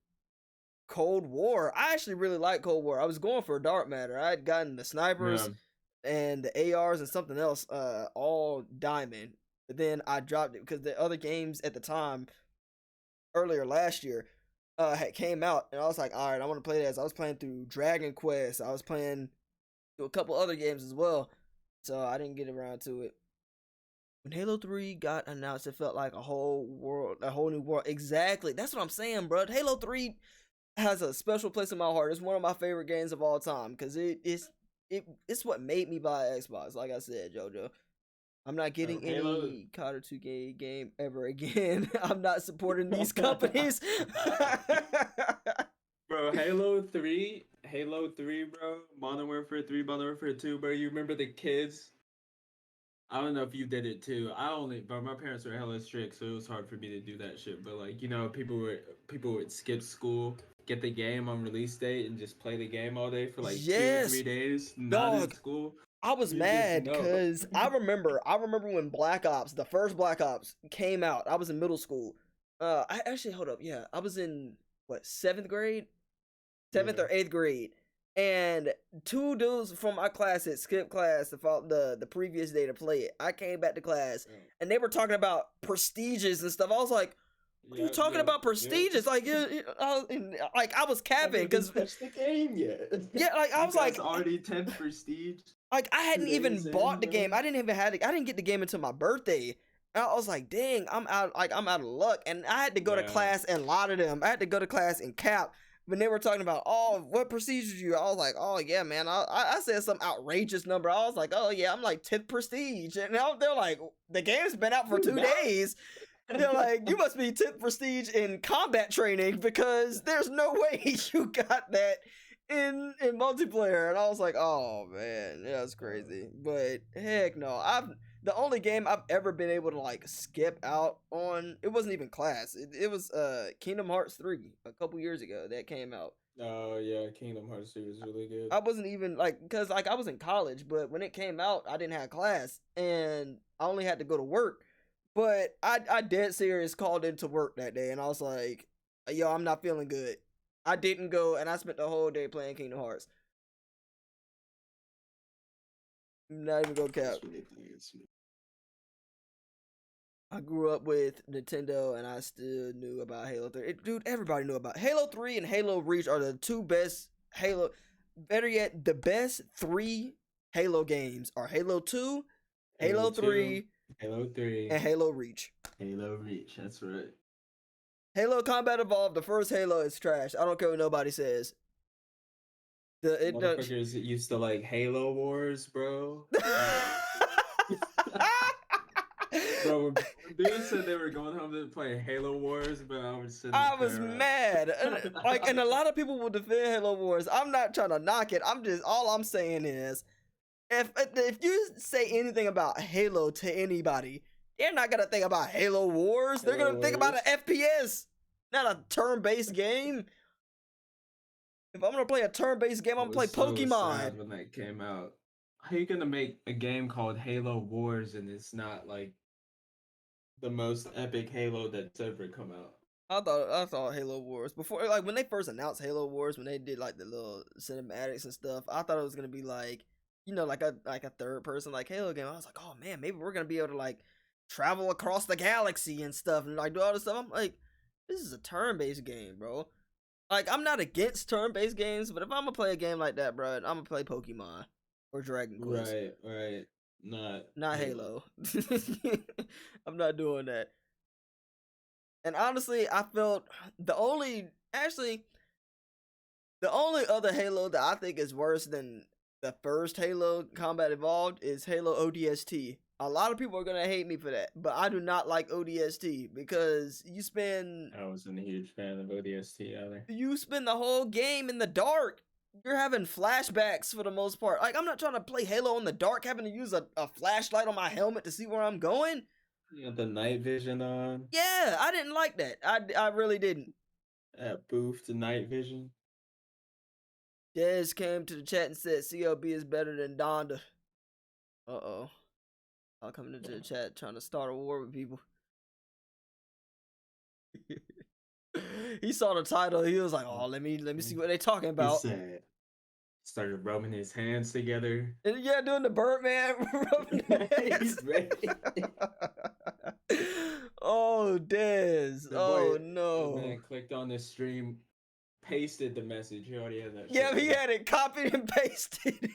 Cold War, I actually really like Cold War. I was going for a dark matter. I had gotten the Yeah. snipers and the ARs and something else, all diamond. But then I dropped it because the other games at the time, earlier last year, had came out, and I was like, all right, I want to play that. So I was playing through Dragon Quest. I was playing through a couple other games as well. So I didn't get around to it. When Halo 3 got announced, it felt like a whole world, a whole new world. Exactly. That's what I'm saying, bro. Halo 3 has a special place in my heart. It's one of my favorite games of all time because it's it's what made me buy an Xbox. Like I said, JoJo, I'm not getting Halo. any COD or 2K game ever again. I'm not supporting these companies. Bro, Halo 3, bro, Modern Warfare 3, Modern Warfare 2, bro. You remember the kids? I don't know if you did it too. But my parents were hella strict, so it was hard for me to do that shit. But like, people would skip school, get the game on release date, and just play the game all day for like 2 or 3 Yes, days, not in dog. school. I was You just mad know. because I remember when Black Ops, the first Black Ops came out. I was in middle school. I actually hold up. Yeah, I was in what, seventh grade, seventh Yeah. or eighth grade, and two dudes from my class had skipped class the previous day to play it. I came back to class Yeah. and they were talking about prestiges and stuff. I was like, "What are you talking about prestiges?" Like, I was capping because touched the game yet. yeah, like I was like, already 10 prestige. like I 2 hadn't even days bought in, the game. bro. I didn't even have it. I didn't get the game until my birthday. And I was like, dang, I'm out. Like I'm out of luck. And I had to go to Yeah. class and lie to them. I had to go to class and cap. When they were talking about, oh, what procedures you? I was like, oh yeah, man. I said some outrageous number. I was like, oh yeah, I'm like 10th prestige. And now they're like, the game's been out for 2 days. They're like, you must be 10th prestige in combat training because there's no way you got that in multiplayer. And I was like, oh man, yeah, that's crazy. But heck no, the only game I've ever been able to like skip out on, it wasn't even class. It was Kingdom Hearts 3 a couple years ago that came out. Oh yeah, Kingdom Hearts 2 was really good. I wasn't even like, because like I was in college, but when it came out, I didn't have class and I only had to go to work. But I dead serious called into work that day and I was like, yo, I'm not feeling good. I didn't go and I spent the whole day playing Kingdom Hearts. Not even go cap. I grew up with Nintendo and I still knew about Halo 3. Dude, everybody knew about Halo 3 and Halo Reach are the two best Halo. Better yet, the best 3 Halo games are Halo 2, Halo 3, Halo 3, and Halo Reach. Halo Reach. That's right. Halo Combat Evolved, the first Halo is trash. I don't care what nobody says. Motherfuckers used to like Halo Wars, bro. Bro, when dudes said they were going home to play Halo Wars, but I was mad. And a lot of people will defend Halo Wars. I'm not trying to knock it. All I'm saying is, if you say anything about Halo to anybody, they're not gonna think about Halo Wars. They're gonna think about an FPS, not a turn-based game. If I'm gonna play a turn-based game, I'm gonna play Pokemon. Sad when that came out. How you gonna make a game called Halo Wars and it's not like the most epic Halo that's ever come out? I thought Halo Wars before, like when they first announced Halo Wars, when they did like the little cinematics and stuff, I thought it was gonna be like, like a third person like Halo game. I was like, oh man, maybe we're gonna be able to like travel across the galaxy and stuff and like do all this stuff. I'm like, this is a turn-based game, bro. Like I'm not against turn-based games, but if I'm gonna play a game like that, bro, I'm gonna play Pokemon or Dragon Quest. Right. Not Halo. I'm not doing that. And honestly, I felt the only other Halo that I think is worse than the first Halo Combat Evolved is Halo ODST. A lot of people are gonna hate me for that, but I do not like ODST because I wasn't a huge fan of ODST either. You spend the whole game in the dark. You're having flashbacks for the most part. Like, I'm not trying to play Halo in the dark, having to use a flashlight on my helmet to see where I'm going. You got the night vision on. Yeah, I didn't like that. I really didn't. That boofed night vision. Des came to the chat and said CLB is better than Donda. Uh-oh. I'll come into the chat trying to start a war with people. He saw the title. He was like, "Oh, let me see what they're talking about." He said, started rubbing his hands together. And yeah, doing the Birdman rubbing the hands. Oh, Dez. Oh no. The man clicked on the stream, pasted the message. He already had that. Yeah, he had it copied and pasted.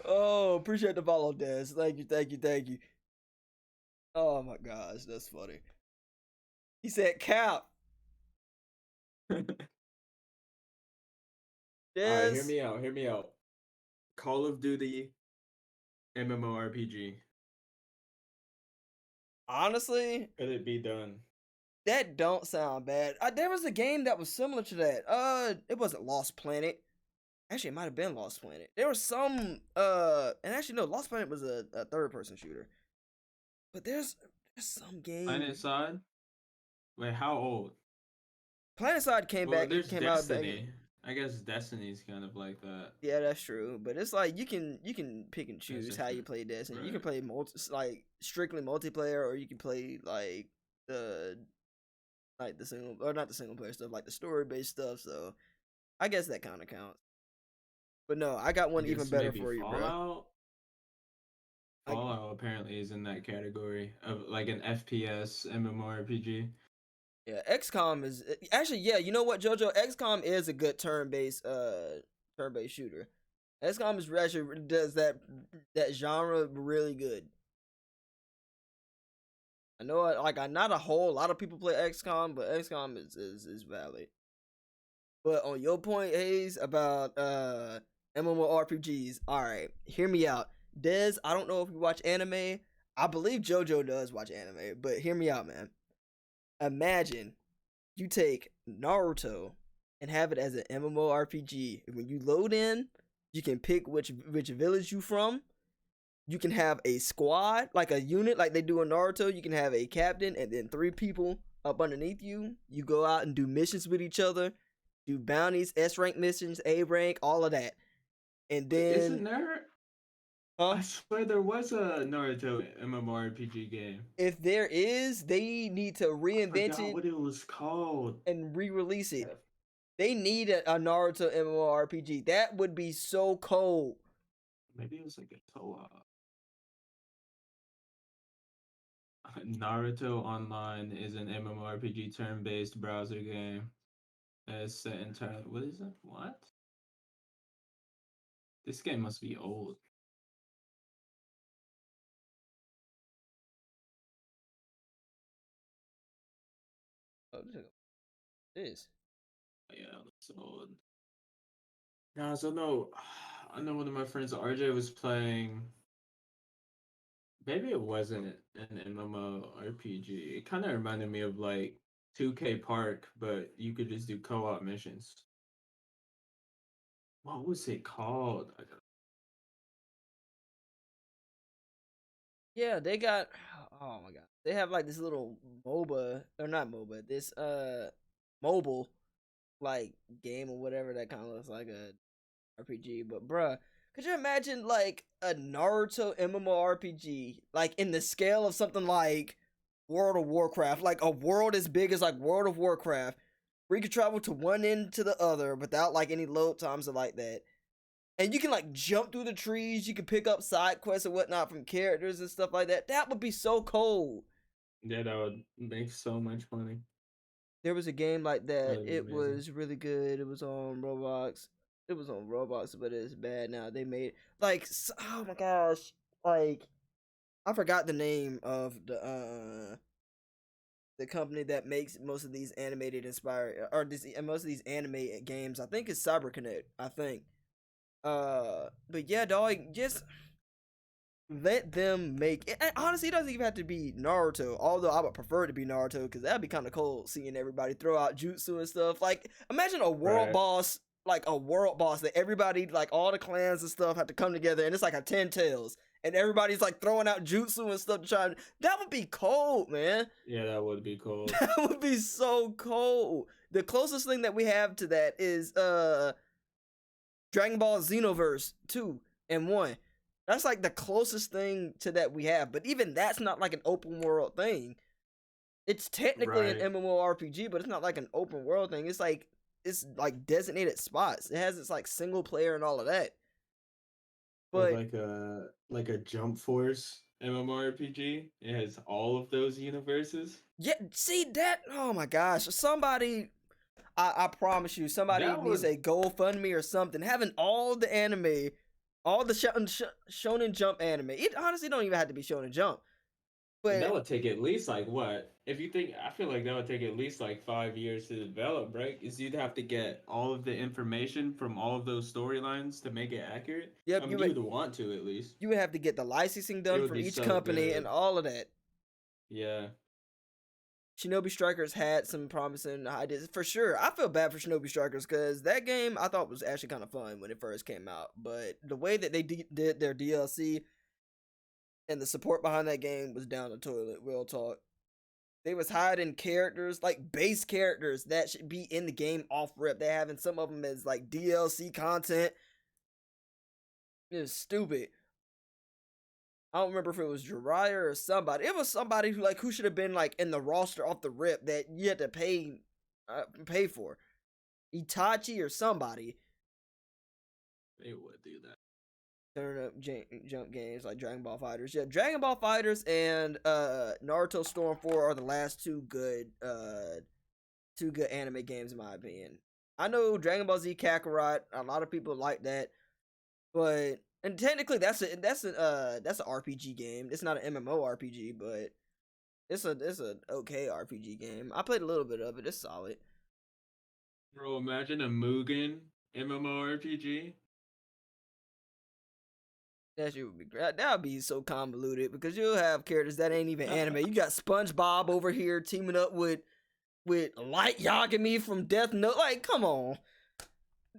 Oh, appreciate the follow, Dez. Thank you. Oh my gosh, that's funny. He said cap. Alright, hear me out. Call of Duty MMORPG. Honestly, Could it be done? that don't sound bad. There was a game that was similar to that. It wasn't Lost Planet. Actually, it might have been Lost Planet. There was some and actually no, Lost Planet was a third person shooter. But there's some game. PlanetSide? Wait, how old? PlanetSide came Well, back there's came out back in. Destiny. I guess Destiny's kind of like that. Yeah, that's true. But it's like you can pick and choose That's how you true. play Destiny. You can Right. play like strictly multiplayer, or you can play like the single or not the single player stuff, like the story based stuff. So I guess that kind of counts. But no, I got I one even guess better maybe for you, bro. Fallout. I, Fallout apparently is in that category of like an FPS MMORPG. yeah, XCOM is actually yeah. You know what, JoJo? XCOM is a good turn based shooter. XCOM is actually does that genre really good. I know like not a whole lot of people play XCOM, but XCOM is valid. But on your point, Hayes, about MMORPGs, alright, hear me out. Dez, I don't know if you watch anime. I believe JoJo does watch anime, but hear me out, man. Imagine you take Naruto and have it as an MMORPG. When you load in, you can pick which village you from. You can have a squad, like a unit, like they do in Naruto. You can have a captain and then 3 people up underneath you. You go out and do missions with each other, do bounties, S rank missions, A rank, all of that. And Isn't then, there? huh? I swear there was a Naruto MMORPG game. If there is, they need to I reinvent forgot it what it was called. and re-release it. Yeah. They need a Naruto MMORPG. That would be so cold. Maybe it was like a co-op. Naruto Online is an MMORPG turn-based browser game. It's set entirely. What is it? What? This game must be old. Oh, this. Yeah, it's old. No, so no, I know one of my friends, RJ, was playing. Maybe it wasn't an MMORPG. It kind of reminded me of like 2K Park, but you could just do co-op missions. What was it called? Yeah, they got. Oh my god, they have like this little MOBA or not MOBA. This mobile like game or whatever that kind of looks like a RPG. But bruh, could you imagine like a Naruto MMORPG like in the scale of something like World of Warcraft, like a world as big as like World of Warcraft, where you could travel to one end to the other without like any load times or like that. And you can like jump through the trees, you can pick up side quests and whatnot from characters and stuff like that. That would be so cold. Yeah, that would make so much money. There was a game like That that. would be It amazing. was really good. It was on Roblox. It was on Roblox, but it's bad now. They made like oh my gosh, like I forgot the name of the company that makes most of these animated inspired or this most of these anime games. I think it's CyberConnect. I think. But yeah, dog, just let them make it. Honestly, it doesn't even have to be Naruto. Although I would prefer it to be Naruto because that'd be kind of cool seeing everybody throw out jutsu and stuff. Like, imagine a world Right. boss, like a world boss that everybody, like all the clans and stuff, have to come together, and it's like a 10 tails, and everybody's like throwing out jutsu and stuff to try. That would be cold, man. Yeah, that would be cool. That would be so cold. The closest thing that we have to that is Dragon Ball Xenoverse 2 and 1. That's like the closest thing to that we have. But even that's not like an open world thing. It's technically an Right. MMORPG, but it's not like an open world thing. It's like designated spots. It has its like single player and all of that. Or But like a Jump Force MMORPG. It has all of those universes. yeah, see that? Oh my gosh. Somebody I promise you, somebody That needs would a GoFundMe or something. Having all the anime, all the Shonen Jump anime. It honestly don't even have to be Shonen Jump. And that But would take at least like what? If you think, I feel like that would take at least like 5 years to develop, right? Because you'd have to get all of the information from all of those storylines to make it accurate. yep, I mean, you would want to at least. you would have to get the licensing It done would for be each so company and good. all of that. Yeah. Shinobi Strikers had some promising ideas for sure. I feel bad for Shinobi Strikers because that game I thought was actually kind of fun when it first came out, but the way that they did their DLC and the support behind that game was down the toilet. Real talk. They was hiding characters like base characters that should be in the game off rip. They having some of them as like DLC content. It was stupid. I don't remember if it was Jiraiya or somebody. It was somebody who should have been like in the roster off the rip that you had to pay for. Itachi or somebody. They would do that. Turn up jump games like Dragon Ball Fighters. Yeah, Dragon Ball Fighters and Naruto Storm 4 are the last two good anime games in my opinion. I know Dragon Ball Z Kakarot, a lot of people like that, but and technically that's an RPG game. It's not an MMO RPG, but it's a okay RPG game. I played a little bit of it. It's solid. Bro, imagine a Mugen MMORPG. That shit would be great. That would be so convoluted because you'll have characters that ain't even anime. You got SpongeBob over here teaming up with Light Yagami from Death Note. Like, come on.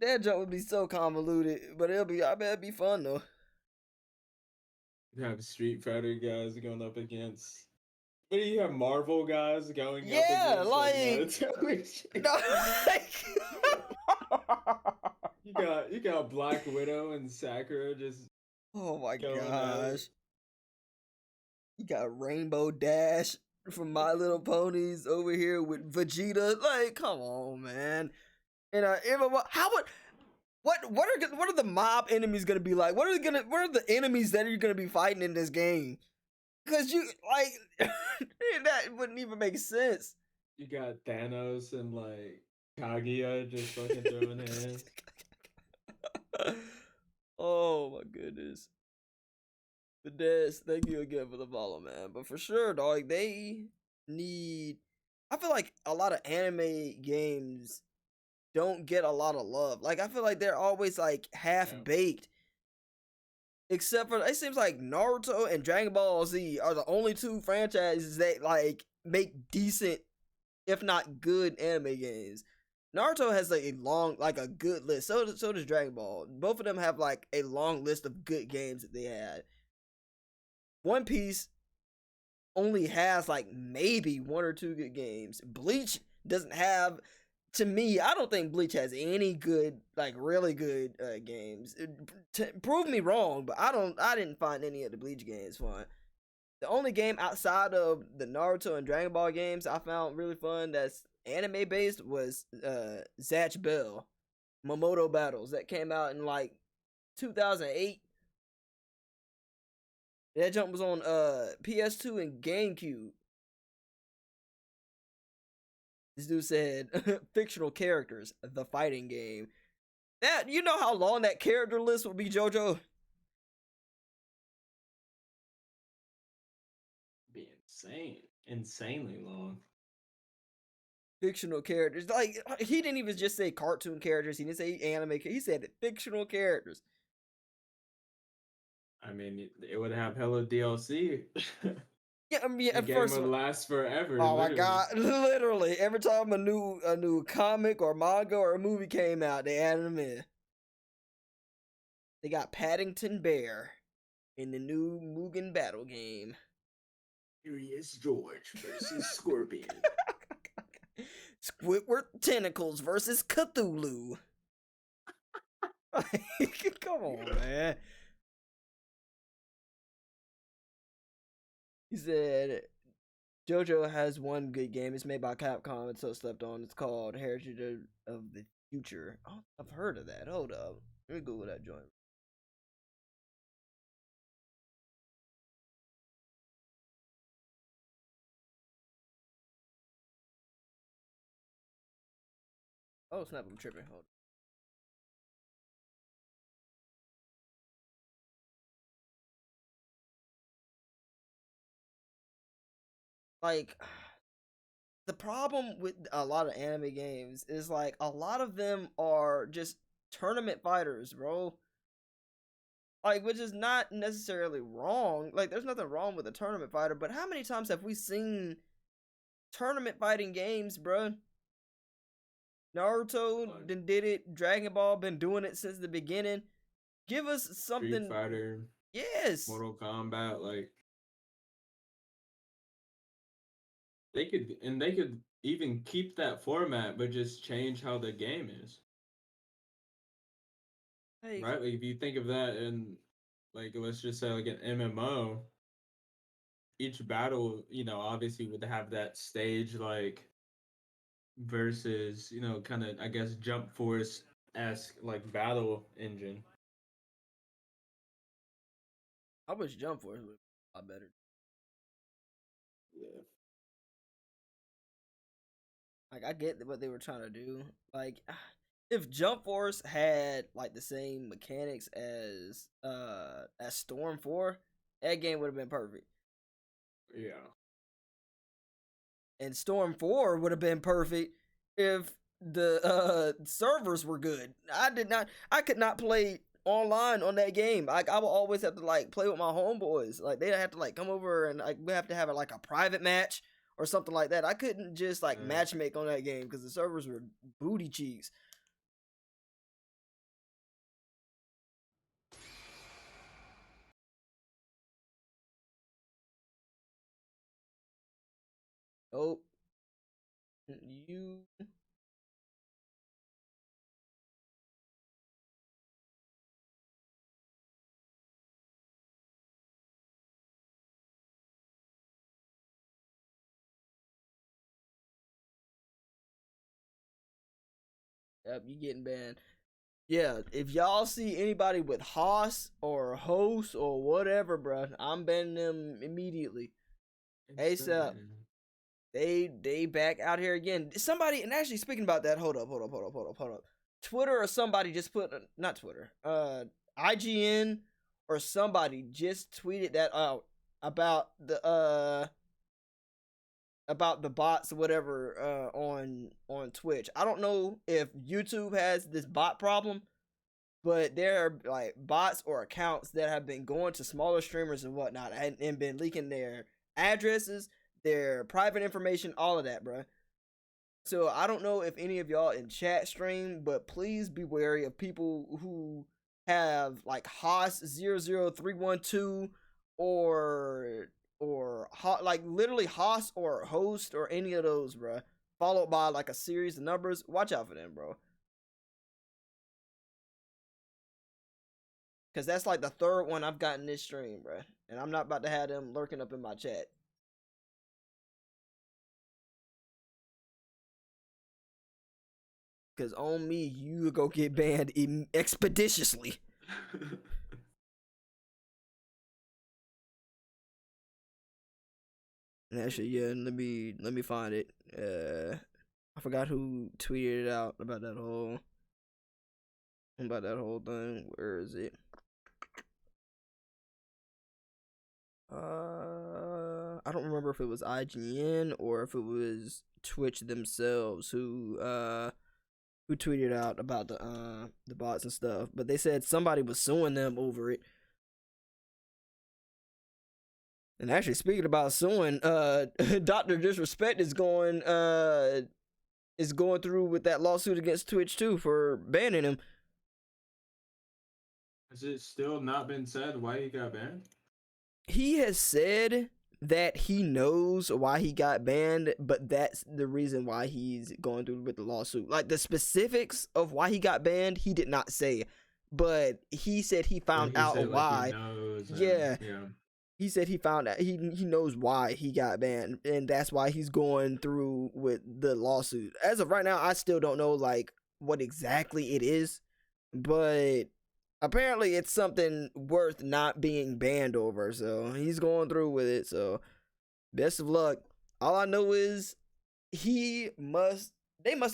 That joke would be so convoluted, but I bet it'd be fun though. You have Street Fighter guys going up against. What do you have? Marvel guys going up Yeah, against no, you got Black Widow and Sakura just oh my going at gosh. it. You got Rainbow Dash from My Little Ponies over here with Vegeta. Like, come on, man. And what are the mob enemies gonna be like? What are the enemies that you're gonna be fighting in this game? Because you like that wouldn't even make sense. You got Thanos and like Kaguya just fucking throwing hands. Oh my goodness. But Des, thank you again for the follow, man. But for sure, dog, they need. I feel like a lot of anime games don't get a lot of love. Like I feel like they're always like half baked. Except for it seems like Naruto and Dragon Ball Z are the only two franchises that like make decent, if not good, anime games. Naruto has like a good list. So does Dragon Ball. Both of them have like a long list of good games that they had. One Piece only has like maybe one or two good games. Bleach doesn't have. To me, I don't think Bleach has any good, like really good games. Prove me wrong, but I didn't find any of the Bleach games fun. The only game outside of the Naruto and Dragon Ball games I found really fun that's anime based was Zatch Bell, Momoto Battles that came out in like 2008. That jump was on PS2 and GameCube. This dude said fictional characters, the fighting game. That you know how long that character list would be, JoJo? Be insanely long. Fictional characters, like he didn't even just say cartoon characters. He didn't say anime. He said fictional characters. I mean, it would have hella DLC. Yeah, I mean, The at game first, would last forever. oh my literally. god, literally every time a new comic or manga or a movie came out, they added them in. They got Paddington Bear in the new Mugen Battle game. Curious George versus Scorpion. Squidward Tentacles versus Cthulhu. Come on, man. He said JoJo has one good game. It's made by Capcom. It's so slept on. It's called Heritage of the Future. Oh, I've heard of that. Hold up. Let me Google that joint. Oh, snap. I'm tripping. Hold on. like the problem with a lot of anime games is like a lot of them are just tournament fighters, bro. Like, which is not necessarily wrong. Like, there's nothing wrong with a tournament fighter, but how many times have we seen tournament fighting games, bro? Naruto Like then did it. Dragon Ball been doing it since the beginning. Give us Street something. Fighter, Yes. Mortal Kombat, like they could even keep that format, but just change how the game is. Like, Right? Like if you think of that in like let's just say like an MMO, each battle, obviously would have that stage like versus, kind of I guess Jump Force esque like battle engine. I wish Jump Force would be a lot better. Yeah. Like, I get what they were trying to do. Like, if Jump Force had like the same mechanics as Storm 4, that game would have been perfect. Yeah. And Storm 4 would have been perfect if the servers were good. I could not play online on that game. Like, I would always have to like play with my homeboys. Like, they'd have to like come over and like we have to have like a private match or something like that. I couldn't just like matchmake on that game because the servers were booty cheeks. Oh, you. Yep, you getting banned. Yeah, if y'all see anybody with Haas or host or whatever, bro, I'm banning them immediately. ASAP. They back out here again. Somebody, and actually speaking about that, hold up. Twitter or somebody just put, not Twitter, IGN or somebody just tweeted that out about the bots or whatever on Twitch. I don't know if YouTube has this bot problem, but there are like bots or accounts that have been going to smaller streamers and whatnot and been leaking their addresses, their private information, all of that, bro. So I don't know if any of y'all in chat stream, but please be wary of people who have like Haas00312 or like literally Haas or host or any of those, bro. Followed by like a series of numbers. Watch out for them, bro. Cause that's like the third one I've gotten this stream, bro. And I'm not about to have them lurking up in my chat. Cause on me, you go get banned expeditiously. And actually, yeah, let me find it. I forgot who tweeted it out about that whole thing. Where is it? I don't remember if it was IGN or if it was Twitch themselves who tweeted out about the bots and stuff. But they said somebody was suing them over it. And actually, speaking about suing, Dr. Disrespect is going through with that lawsuit against Twitch too for banning him. Has it still not been said why he got banned? He has said that he knows why he got banned, but that's the reason why he's going through with the lawsuit. Like the specifics of why he got banned, he did not say, but he said he found out why. Like he knows yeah. He said he found out he knows why he got banned, and that's why he's going through with the lawsuit. As of right now, I still don't know like what exactly it is, but apparently it's something worth not being banned over. So he's going through with it. So best of luck. All I know is they must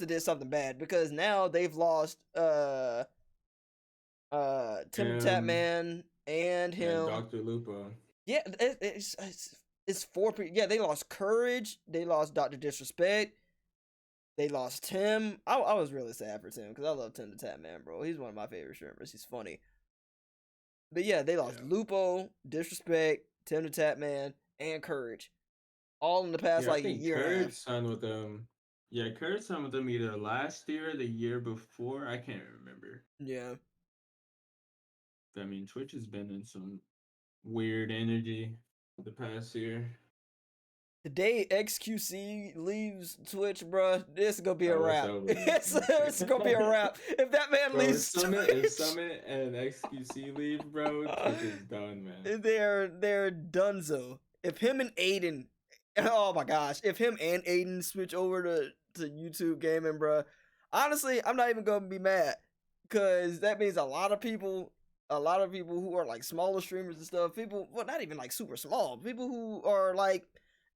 have did something bad because now they've lost Tim Tapman and him. And Dr. Lupo. Yeah, it's It's 4 people. Yeah, they lost Courage. They lost Dr. Disrespect. They lost Tim. I was really sad for Tim because I love Tim the Tap Man, bro. He's one of my favorite streamers. He's funny. But yeah, they lost Yeah. Lupo, Disrespect, Tim the Tap Man, and Courage. All in the past Yeah, I like think year and a Courage half. signed with them. Yeah, Courage signed with them either last year or the year before. I can't remember. Yeah. I mean, Twitch has been in some weird energy the past year. The day XQC leaves Twitch, bro, this is gonna be a Oh, it's wrap. over. It's gonna be a wrap. If that man Bro, if leaves Twitch, Summit and XQC leave, bro, Twitch is done, man. they're donezo. If him and Aiden, oh my gosh, if him and Aiden switch over to YouTube gaming, bro, honestly, I'm not even gonna be mad because that means a lot of people who are like smaller streamers and stuff, people, well, not even like super small, people who are like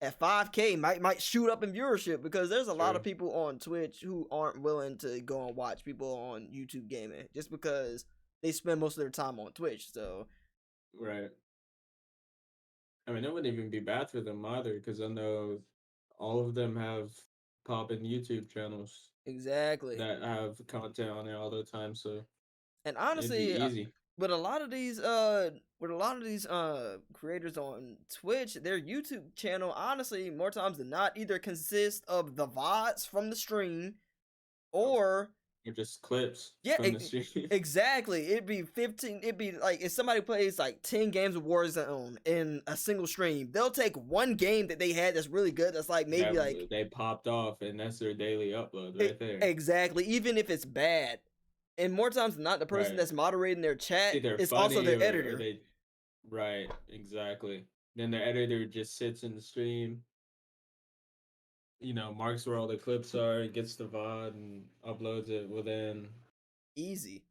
at 5K might shoot up in viewership because there's a lot of people on Twitch who aren't willing to go and watch people on YouTube gaming just because they spend most of their time on Twitch. So Right. I mean, it wouldn't even be bad for them either, because I know all of them have poppin' YouTube channels exactly. that have content on there all the time, so And it'd be honestly, easy. with a lot of these creators on Twitch, their YouTube channel, honestly, more times than not, either consists of the VODs from the stream or Or just clips yeah, from the stream. exactly. It'd be like if somebody plays like 10 games of Warzone in a single stream, they'll take one game that they had that's really good, that's like maybe like They popped off, and that's their daily upload right there. exactly, even if it's bad. And more times than not, the person Right. that's moderating their chat Either is funny also their or editor. they. Right, exactly. Then the editor just sits in the stream, marks where all the clips are, gets the VOD, and uploads it within. Easy.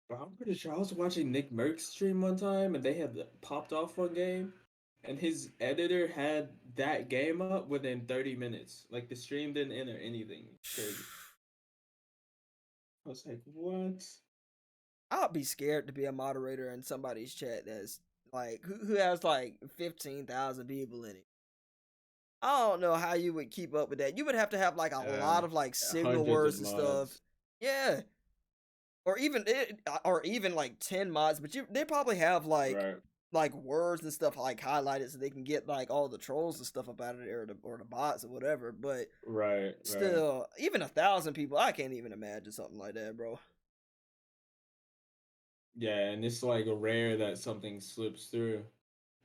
But I'm pretty sure I was watching Nick Merck's stream one time, and they had popped off one game, and his editor had that game up within 30 minutes. Like, the stream didn't enter anything. It's crazy. I was like, what? I'd be scared to be a moderator in somebody's chat that's like who has like 15,000 people in it. I don't know how you would keep up with that. You would have to have like a lot of like signal Hundreds words of and stuff. mods. Yeah. Or even like 10 mods, but they probably have Right. like words and stuff like highlighted so they can get like all the trolls and stuff about it or the bots or whatever. But Right. still, even 1,000 people, I can't even imagine something like that, bro. Yeah, and it's like rare that something slips through.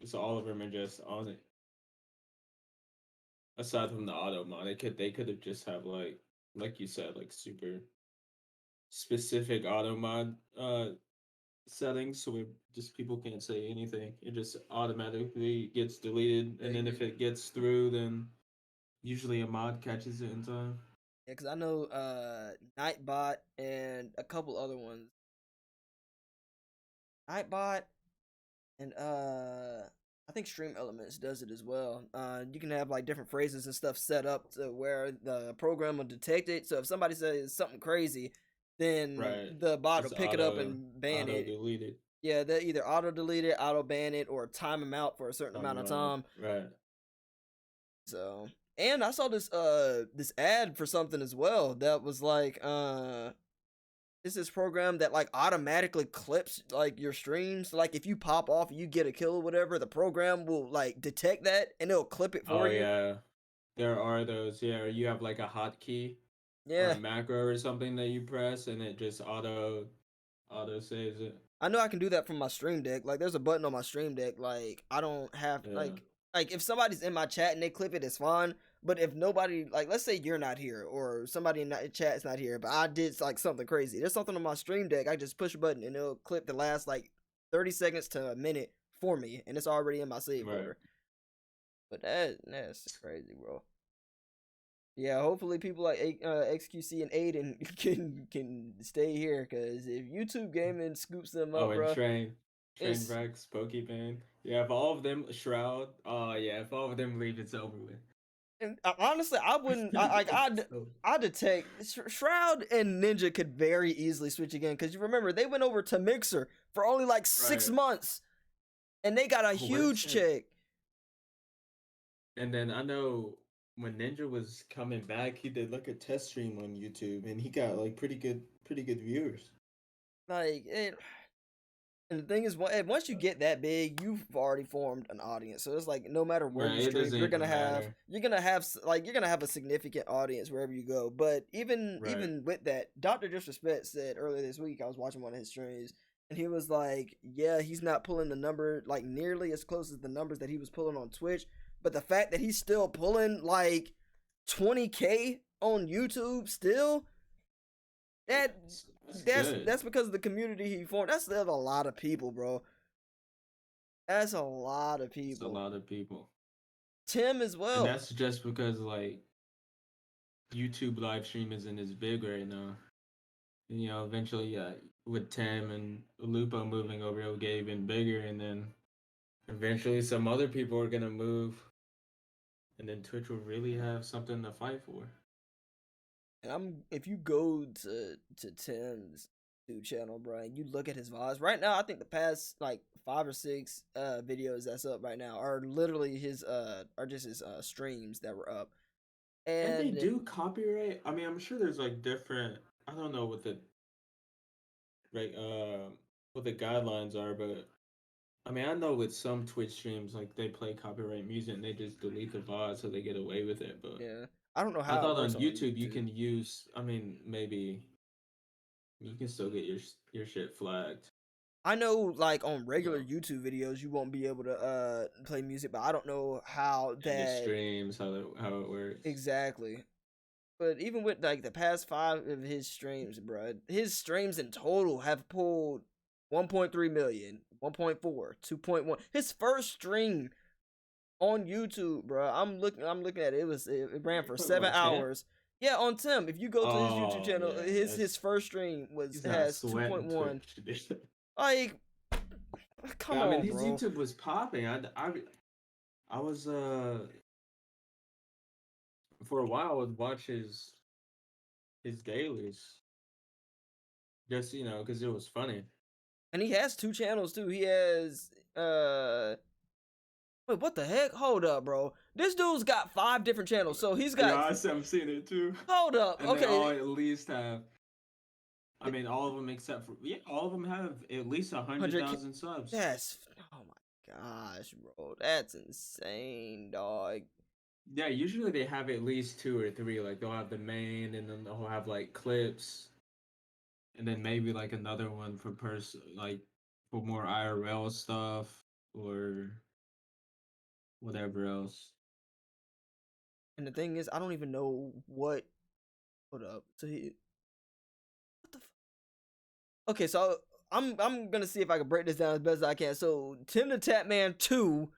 So all of them are just on it. Aside from the auto mod, they could have just have like you said, like super specific auto mod settings, so just people can't say anything. It just automatically gets deleted, and then if it gets through, then usually a mod catches it in time. Yeah, because I know Nightbot and a couple other ones. Nightbot and I think Stream Elements does it as well. You can have like different phrases and stuff set up to where the program will detect it. So if somebody says something crazy, then the bot will pick it up and ban it. Delete it. Yeah, they either auto delete it, auto ban it, or time them out for a certain amount of time. Right. So, and I saw this this ad for something as well that was like it's this program that like automatically clips like your streams. So, like if you pop off and you get a kill or whatever, the program will like detect that and it'll clip it for you. Oh yeah, there are those. Yeah, you have like a hotkey or a macro or something that you press, and it just auto saves it. I know I can do that from my Stream Deck. Like there's a button on my Stream Deck. Like I don't have like if somebody's in my chat and they clip it, it's fine. But if nobody, like let's say you're not here or somebody in the chat's not here, but I did like something crazy. There's something on my Stream Deck. I just push a button and it'll clip the last like 30 seconds to a minute for me, and it's already in my save folder. But that's crazy, bro. Yeah, hopefully people like XQC and Aiden can stay here, because if YouTube Gaming scoops them up, bro. Train Rex, Pokebane. Yeah, if all of them Shroud, if all of them leave, it's over with. And honestly, I wouldn't. I detect Shroud and Ninja could very easily switch again, because you remember they went over to Mixer for only like 6 months, and they got a huge check. And then I know when Ninja was coming back, he did like a test stream on YouTube, and he got like pretty good viewers. Like it, and the thing is, once you get that big, you've already formed an audience. So it's like no matter where Right, you it stream, doesn't even matter. you're gonna have a significant audience wherever you go. But Right. even with that, Doctor Disrespect said earlier this week, I was watching one of his streams, and he was like, "Yeah, he's not pulling the number like nearly as close as the numbers that he was pulling on Twitch, but the fact that he's still pulling like 20K on YouTube still." That That's good. that's because of the community he formed. That's still a lot of people, bro. That's a lot of It's a people. lot of people. Tim as And well. that's just because like YouTube live stream isn't as big right now. And, you know, eventually, with Tim and Lupo moving over, it'll get even bigger, and then eventually some other people are gonna move, and then Twitch will really have something to fight for. And if you go to Tim's YouTube channel, bro, and you look at his vlogs right now, I think the past like 5 or 6 videos that's up right now are literally his are just his streams that were up. And they And do copyright. I mean, I'm sure there's like different. I don't know what the right what the guidelines are, but I mean, I know with some Twitch streams, like they play copyright music and they just delete the VOD so they get away with it. But yeah, I don't know I how it thought works on on YouTube you YouTube. can use. I mean, maybe you can still get your shit flagged. I know like on regular So YouTube videos you won't be able to play music, but I don't know how and the that streams, how it works. exactly. But even with like the past 5 of his streams, bro, his streams in total have pulled 1.3 million, 1.4, 2.1. His first stream on YouTube, bro. I'm looking at it. It ran You're for talking 7 about Tim? hours. Yeah, on Tim. If you go to his YouTube Oh channel, yeah, his that's first stream was he's not has sweating 2.1. Twitch. Like, come I mean, on, his bro. YouTube was popping. I was for a while I would watch his dailies just because it was funny. And he has 2 channels too. He has wait, what the heck? Hold up, bro. This dude's got 5 different channels. So he's Yeah, got I'm seeing it too, hold up. and they all Okay. at least have. I mean, all of them except for all of them have at least 100K. 100,000 subs. That's oh my gosh, bro. That's insane, dog. Yeah, usually they have at least 2 or 3. Like they'll have the main, and then they'll have like clips, and then maybe like another one for like for more IRL stuff or whatever else. And the thing is, I don't even know what. Hold up. So he. What the? Okay, so I'm gonna see if I can break this down as best as I can. So Tim the Tatman 2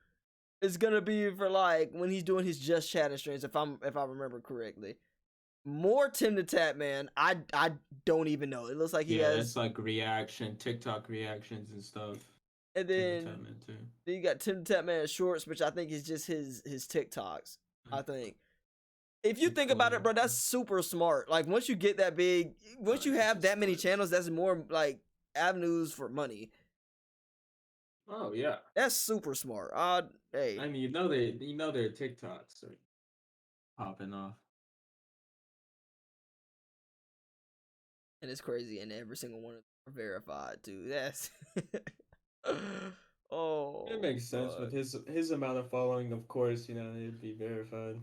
is gonna be for like when he's doing his just chatting streams, if I remember correctly. More Tim the Tatman, I don't even know. It looks like he Yeah, has, that's like TikTok reactions and stuff. and Tim the then Tatman too. you got Tim the Tatman shorts, which I think is just his TikToks. I think. If you think about it, bro, that's super smart. Like once you get that big, once you have that many channels, that's more like avenues for money. Oh yeah. That's super smart. Hey, I mean, you know their TikToks are popping off. and it's crazy, and every single one of them are verified too. That's It oh makes sense fuck. with his amount of following. Of course, it'd be verified.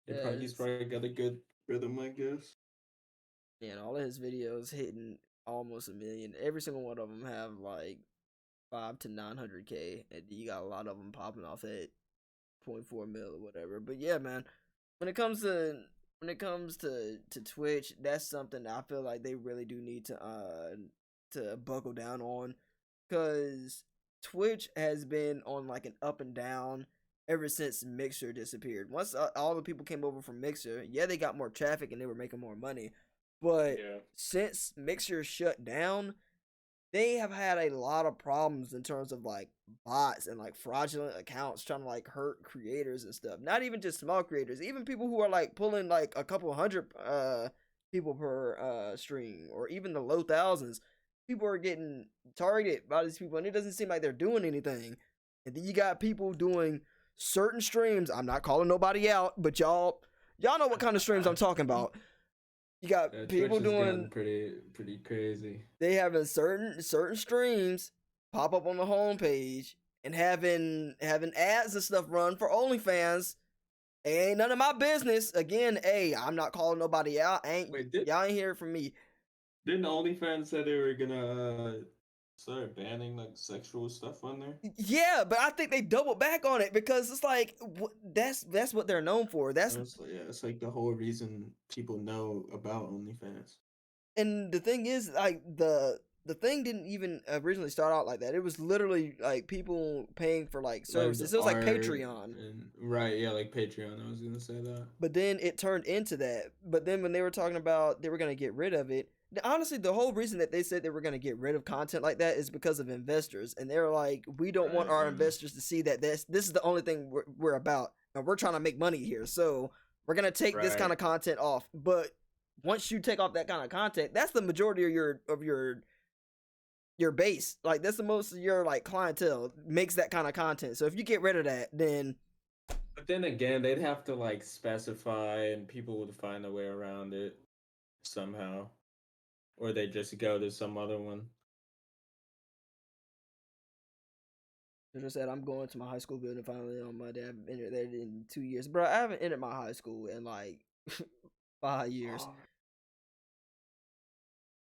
He's Yes, probably got a good rhythm, I guess. and all of his videos hitting almost a million. Every single one of them have like 5 to 900K, and you got a lot of them popping off at 0.4 mil or whatever. But yeah, man, when it comes to Twitch, that's something I feel like they really do need to buckle down on, because Twitch has been on like an up and down ever since Mixer disappeared. Once all the people came over from Mixer, yeah, they got more traffic and they were making more money, but Yeah. since Mixer shut down, they have had a lot of problems in terms of like bots and like fraudulent accounts trying to like hurt creators and stuff. Not even just small creators, even people who are like pulling like a couple hundred people per stream, or even the low thousands. People are getting targeted by these people, and it doesn't seem like they're doing anything. And then you got people doing certain streams. I'm not calling nobody out, but y'all know what kind of streams I'm talking about. You got Twitch people has gotten doing pretty crazy. they having certain streams pop up on the homepage and having ads and stuff run for OnlyFans. Ain't none of my business. Again, hey, I'm not calling nobody out. Wait, Y'all ain't hear from me. didn't OnlyFans say they were gonna start banning like sexual stuff on there? Yeah, but I think they doubled back on it because it's like that's what they're known for. Yeah, it's like the whole reason people know about OnlyFans. And the thing is, like the thing didn't even originally start out like that. It was literally like people paying for like services. It was like Patreon. Right, yeah, like Patreon. I was gonna say that. But then it turned into that. But then when they were talking about they were gonna get rid of it, honestly, the whole reason that they said they were gonna get rid of content like that is because of investors, and they're like, we don't want our investors to see that this is the only thing we're about, and we're trying to make money here, so we're gonna take this kind of content off. But once you take off that kind of content, that's the majority of your base. Like that's the most of your like clientele makes that kind of content. So if you get rid of that, then But then again, they'd have to like specify, and people would find a way around it somehow, or they just go to some other one. I just said I'm going to my high school building finally on Monday. I haven't entered there in 2 years, bro. I haven't entered my high school in like 5 years.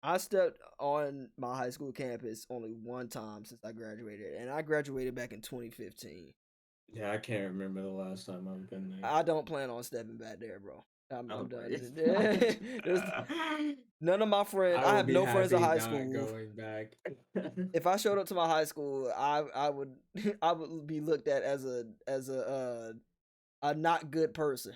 I stepped on my high school campus only one time since I graduated, and I graduated back in 2015. Yeah, I can't remember the last time I've been there. I don't plan on stepping back there, bro. I'm done. None of my friends. I have no friends in high school. Going back. If I showed up to my high school, I would I would be looked at as a not good person.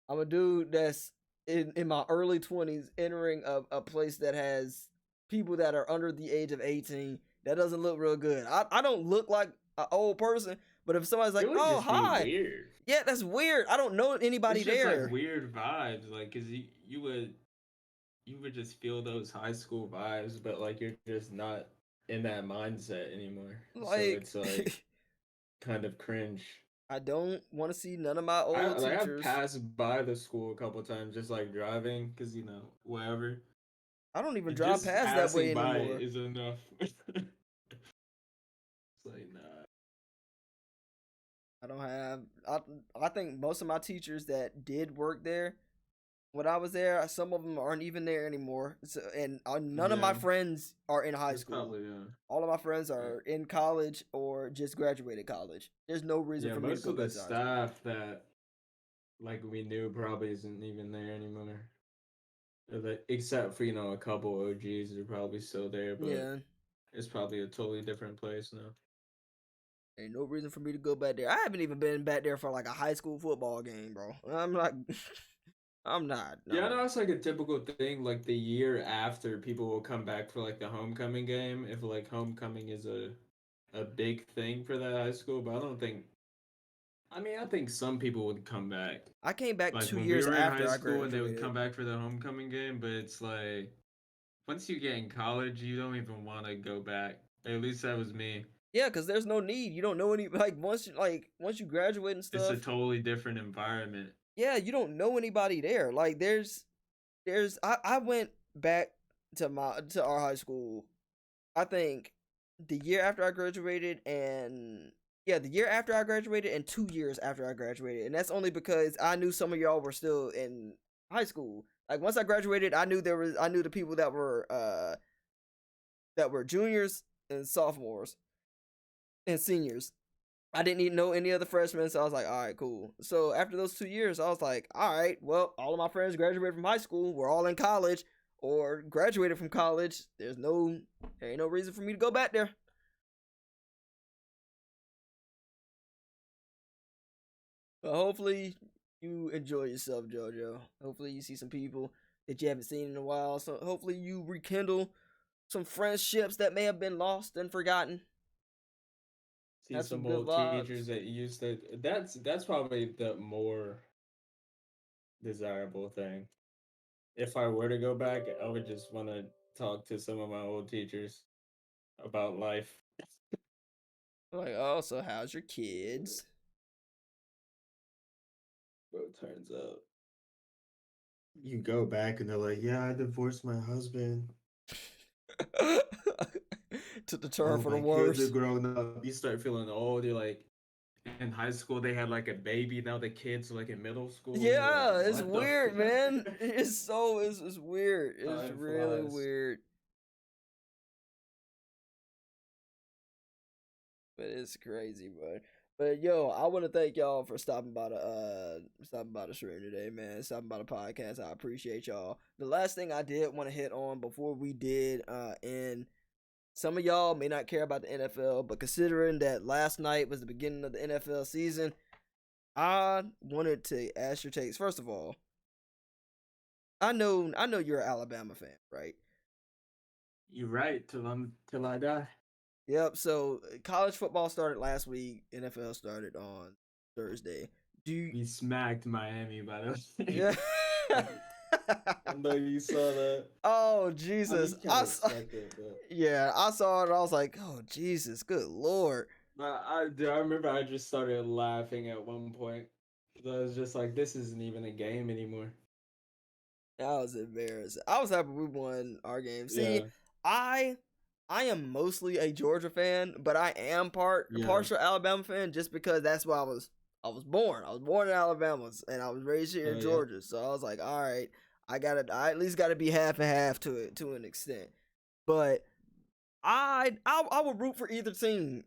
I'm a dude that's in my early 20s entering a place that has people that are under the age of 18. That doesn't look real good. I don't look like an old person, but if somebody's like, "Oh, hi," weird. Yeah, that's weird. I don't know anybody it's just there. Like weird vibes, like because you would just feel those high school vibes, but like you're just not in that mindset anymore. Like, so it's like kind of cringe. I don't want to see none of my old teachers. I've passed by the school a couple times just like driving because whatever. I don't even drive past that way anymore. Is enough. It's like nah. I don't have. I think most of my teachers that did work there when I was there, some of them aren't even there anymore. So, and none of my friends are in high school. Probably, yeah. All of my friends are in college or just graduated college. There's no reason for me to go. Most of the staff that like we knew probably isn't even there anymore. Except for a couple OGs are probably still there, but yeah, it's probably a totally different place now. Ain't no reason for me to go back there. I haven't even been back there for like a high school football game, bro. I'm not. No. Yeah, I know it's like a typical thing. Like the year after, people will come back for like the homecoming game. If like homecoming is a big thing for that high school, but I don't think. I mean, I think some people would come back. I came back like 2 years after I graduated. And they would come back for the homecoming game, but it's like once you get in college, you don't even want to go back. At least that was me. Yeah, because there's no need. You don't know any once you graduate and stuff. It's a totally different environment. Yeah, you don't know anybody there. Like I went back to our high school. I think the year after I graduated the year after I graduated and 2 years after I graduated. And that's only because I knew some of y'all were still in high school. Like once I graduated, I knew the people that were juniors and sophomores and seniors. I didn't even know any other freshmen, so I was like, all right, cool. So after those 2 years, I was like, all right, well, all of my friends graduated from high school. We're all in college or graduated from college. There ain't no reason for me to go back there. But hopefully you enjoy yourself, JoJo. Hopefully you see some people that you haven't seen in a while. So hopefully you rekindle some friendships that may have been lost and forgotten. See some old teachers that used to. That's probably the more desirable thing. If I were to go back, I would just want to talk to some of my old teachers about life. Like, oh, so how's your kids? it turns out. You go back and they're like, yeah, I divorced my husband. To the turn Oh, for the my kids are worse. grown up. You start feeling old. You're like, in high school, they had like a baby. Now the kids are like in middle school, and you're like, Yeah, it's what the weird, fuck? man. It's weird. It's Time really flies. weird. But it's crazy, bro. But yo, I want to thank y'all for stopping by the stream today, man. Stopping by the podcast. I appreciate y'all. The last thing I did want to hit on before we did and some of y'all may not care about the NFL, but considering that last night was the beginning of the NFL season, I wanted to ask your takes. First of all, I know you're an Alabama fan, right? You're right. Till I die. Yep. So college football started last week. NFL started on Thursday. Do you? We smacked Miami, by the way. Yeah. I know you saw that. Oh I mean, Jesus! you kind of expected it, but Yeah, I saw it. I was like, oh Jesus, good Lord. I remember I just started laughing at one point. I was just like, this isn't even a game anymore. I was embarrassed. I was happy we won our game. See, Yeah, I I am mostly a Georgia fan, but I am yeah, partial Alabama fan just because that's where I was born. I was born in Alabama and I was raised here in yeah. Georgia. So I was like, all right, I at least gotta be half and half to it to an extent. But I would root for either team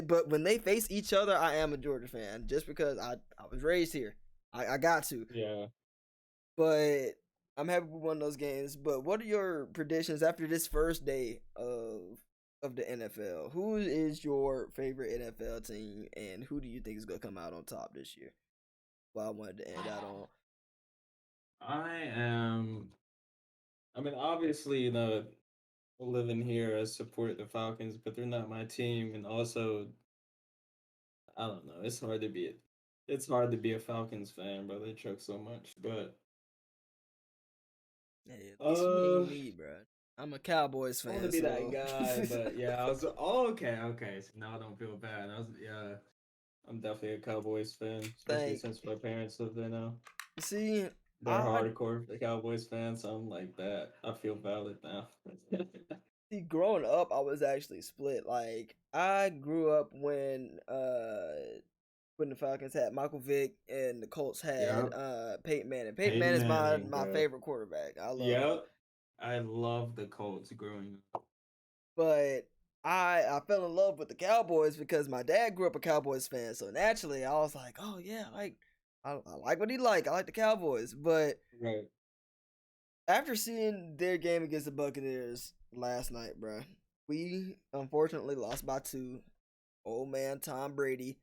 but when they face each other, I am a Georgia fan just because I was raised here. I got to. Yeah. But I'm happy we won those games. But what are your predictions after this first day of the NFL? Who is your favorite NFL team, and who do you think is gonna come out on top this year? Well, I wanted to end out on. I am. I mean, obviously, living here, I support the Falcons, but they're not my team. And also, I don't know. It's hard to be a Falcons fan, bro. They choke so much. But Hey, at least you uh, ain't me, bro. I'm a Cowboys I want to fan, be that so guy. But yeah, I was. Oh, okay. So now I don't feel bad. Yeah. I'm definitely a Cowboys fan, especially thank. since my parents live there now. See, They're I hardcore the Cowboys fans, so I'm like that. I feel valid now. see. Growing up, I was actually split. Like I grew up when the Falcons had Michael Vick and the Colts had Yep. Peyton Manning. Peyton Peyton Manning is Manning, my bro. favorite quarterback. I love him. Yep. I love the Colts growing up. But I fell in love with the Cowboys because my dad grew up a Cowboys fan. So naturally I was like, oh yeah, I like what he like. I like the Cowboys. But Right. after seeing their game against the Buccaneers last night, bruh, we unfortunately lost by 2. Old man Tom Brady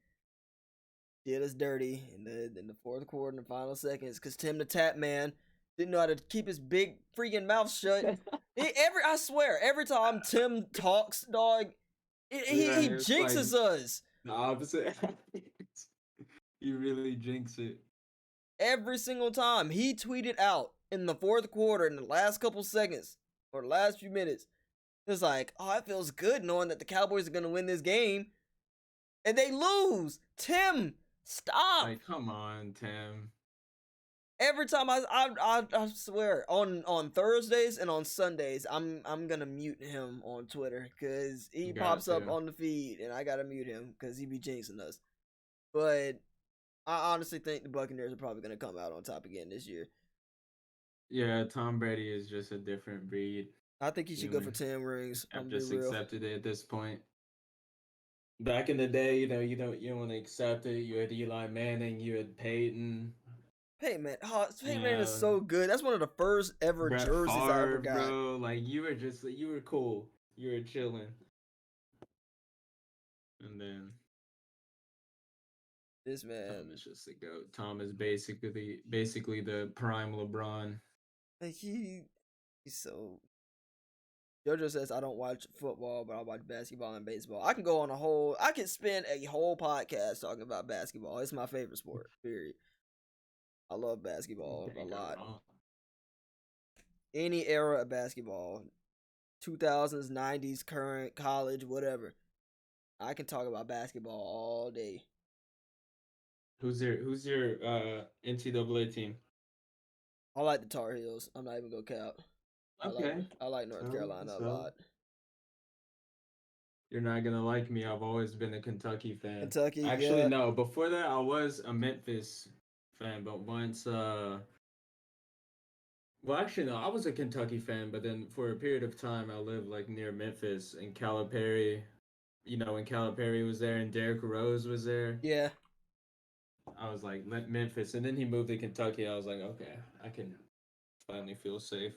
did us dirty in the fourth quarter in the final seconds because Tim the Tap Man didn't know how to keep his big freaking mouth shut. I swear, every time Tim talks, dog, Yeah, he it's like jinxes us the opposite. You really jinx it. every single time. He tweeted out in the fourth quarter in the last couple seconds or the last few minutes. It's like, oh, it feels good knowing that the Cowboys are gonna win this game, and they lose. Tim, stop. Like, come on, Tim. Every time I swear on Thursdays and on Sundays I'm gonna mute him on Twitter because he You got pops up to. on the feed and I gotta mute him because he be jinxing us. But I honestly think the Buccaneers are probably gonna come out on top again this year. Yeah, Tom Brady is just a different breed. I think he should go for Human. 10 rings. I'm I've gonna be just real. accepted it at this point. Back in the day, you don't want to accept it. You had Eli Manning, you had Peyton, Peyton Man is yeah, so good. That's one of the first ever Brett jerseys I ever Favre, got. bro. Like you were cool. You were chilling. And then This Tom man, is just a goat. Tom is basically the prime LeBron. like he's so. JoJo says I don't watch football, but I watch basketball and baseball. I can spend a whole podcast talking about basketball. It's my favorite sport. Period. I love You basketball a can't go lot. wrong. Any era of basketball, 2000s, 90s, current, college, whatever. I can talk about basketball all day. Who's your NCAA team? I like the Tar Heels. I'm not even gonna count. Okay. I like North Carolina a So lot. you're not gonna like me. I've always been a Kentucky fan. Kentucky, Actually, yeah, no. Before that, I was a Memphis fan, but once well, actually, no, I was a Kentucky fan, but then for a period of time, I lived like near Memphis and Calipari. You know, when Calipari was there and Derrick Rose was there, yeah. I was like Memphis, and then he moved to Kentucky. I was like, okay, I can finally feel safe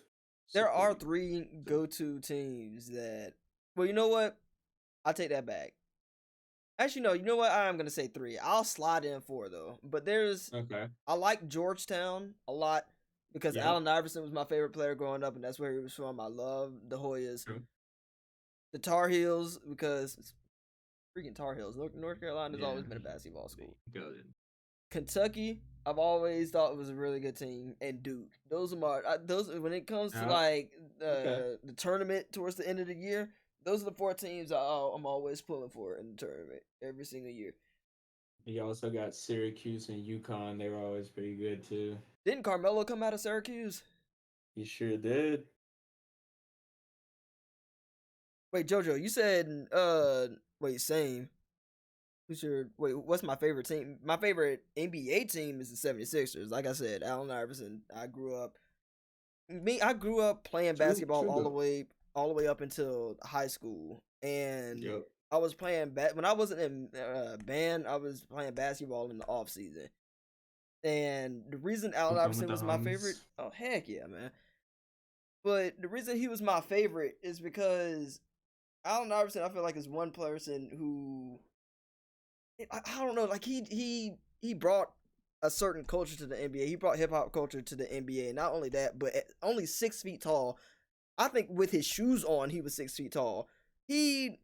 There are supporting. three go-to teams that. Well, you know what? I'll take that back. Actually, no. You know what? I am gonna say three. I'll slide in four though. But there's. Okay. I like Georgetown a lot because Yep. Allen Iverson was my favorite player growing up, and that's where he was from. I love the Hoyas. True. The Tar Heels because it's freaking Tar Heels. North Carolina's Yeah. always been a basketball school. Got it. Kentucky, I've always thought it was a really good team, and Duke. Those are my those when it comes to Yeah. like Okay. the tournament towards the end of the year. Those are the four teams I'm always pulling for in the tournament every single year. You also got Syracuse and UConn. They were always pretty good too. Didn't Carmelo come out of Syracuse? He sure did. Wait, JoJo, you said wait, same. What's my favorite team? My favorite NBA team is the 76ers. Like I said, Allen Iverson. I grew up playing basketball True though. all the way up until high school, and Yep. I was playing when I wasn't in band. I was playing basketball in the off season, and the reason Allen Something with Iverson the was my favorite. homies. Oh heck yeah, man! But the reason he was my favorite is because Allen Iverson, I feel like, is one person who I don't know, like he brought a certain culture to the NBA. He brought hip hop culture to the NBA. Not only that, but at only 6 feet tall. I think with his shoes on, he was 6 feet tall. He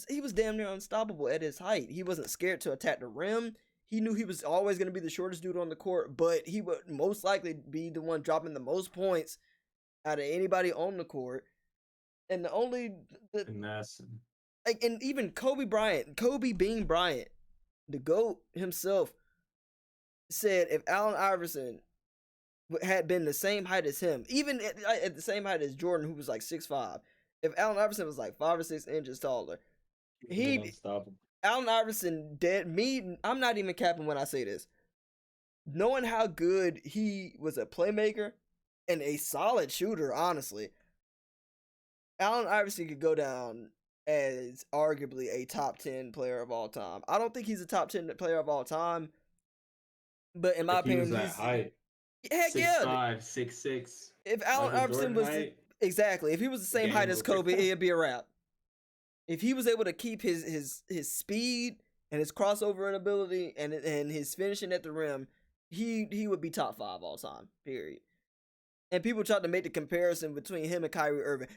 he was damn near unstoppable at his height. He wasn't scared to attack the rim. He knew he was always going to be the shortest dude on the court, but he would most likely be the one dropping the most points out of anybody on the court. And the only the And that's like, and even Kobe Bean Bryant, the GOAT himself, said if Allen Iverson had been the same height as him, even at the same height as Jordan, who was like 6'5", if Allen Iverson was like 5 or 6 inches taller, he would have been he unstoppable. Allen Iverson dead me. I'm not even capping when I say this. Knowing how good he was a playmaker and a solid shooter, honestly, Allen Iverson could go down as arguably a top 10 player of all time. I don't think he's a top 10 player of all time, but in my If he was opinion, that he's height, heck yeah. 6'5", 6'6", If Allen Michael Iverson Jordan was height, exactly, if he was the same height game as over. Kobe, it'd be a wrap. If he was able to keep his speed and his crossover ability and his finishing at the rim, he would be top 5 all time. Period. And people tried to make the comparison between him and Kyrie Irving.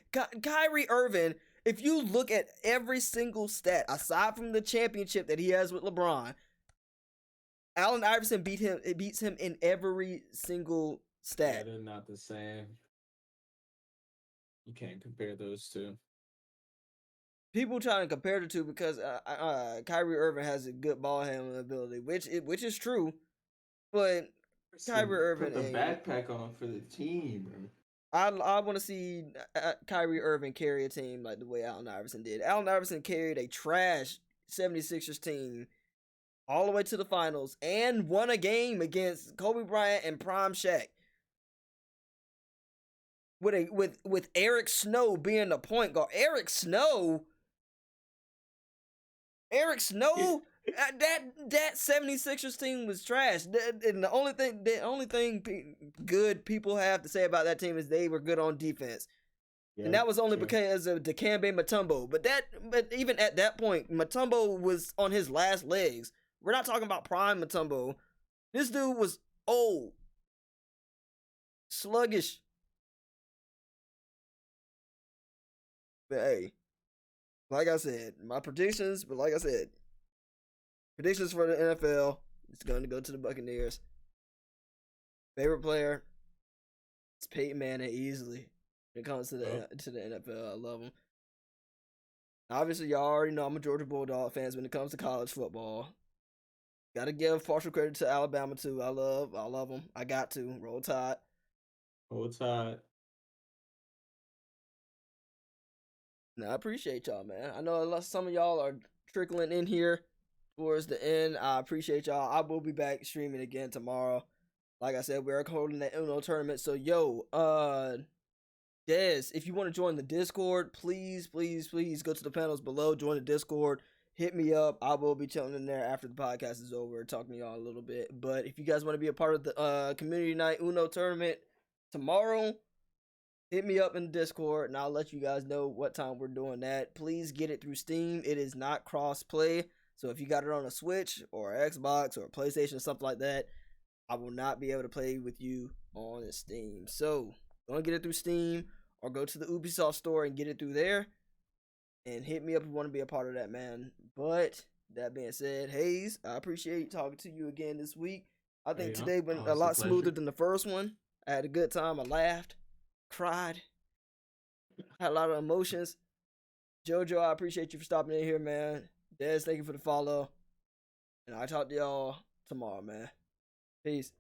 Kyrie Irving, if you look at every single stat aside from the championship that he has with LeBron, Allen Iverson beats him in every single Yeah, stat. they're not the same. You can't compare those two. People try to compare the two because Kyrie Irving has a good ball handling ability, which is true, but Kyrie Put Irving the ain't. backpack on for the team, bro. I want to see Kyrie Irving carry a team like the way Allen Iverson did. Allen Iverson carried a trash 76ers team all the way to the finals and won a game against Kobe Bryant and Prime Shaq. With Eric Snow being the point guard. Eric Snow, that 76ers team was trash. And the only thing good people have to say about that team is they were good on defense. And Yep, that was only true. because of Dikembe Mutombo. But even at that point, Mutombo was on his last legs. We're not talking about prime Mutombo. This dude was old, sluggish. But hey, like I said, predictions for the NFL, it's going to go to the Buccaneers. Favorite player, it's Peyton Manning easily. When it comes to the NFL, I love him. Obviously, y'all already know I'm a Georgia Bulldog fan when it comes to college football. Gotta give partial credit to Alabama too. I love them. I got to roll tide. Roll Tide. No, I appreciate y'all, man. I know some of y'all are trickling in here towards the end. I appreciate y'all. I will be back streaming again tomorrow. Like I said, we're holding that Uno tournament. So Des, if you want to join the Discord, please go to the panels below, join the Discord, hit me up. I will be chilling in there after the podcast is over, talking to y'all a little bit. But if you guys want to be a part of the community night Uno tournament tomorrow, hit me up in the Discord and I'll let you guys know what time we're doing that. Please get it through Steam. It is not cross play. So if you got it on a Switch or Xbox or PlayStation or something like that, I will not be able to play with you on Steam. So go and get it through Steam or go to the Ubisoft store and get it through there. And hit me up if you want to be a part of that, man. But that being said, Hayes, I appreciate talking to you again this week. I think today went a lot smoother than the first one. I had a good time. I laughed, cried, had a lot of emotions. Jojo, I appreciate you for stopping in here, man. Des, thank you for the follow. And I'll talk to y'all tomorrow, man. Peace.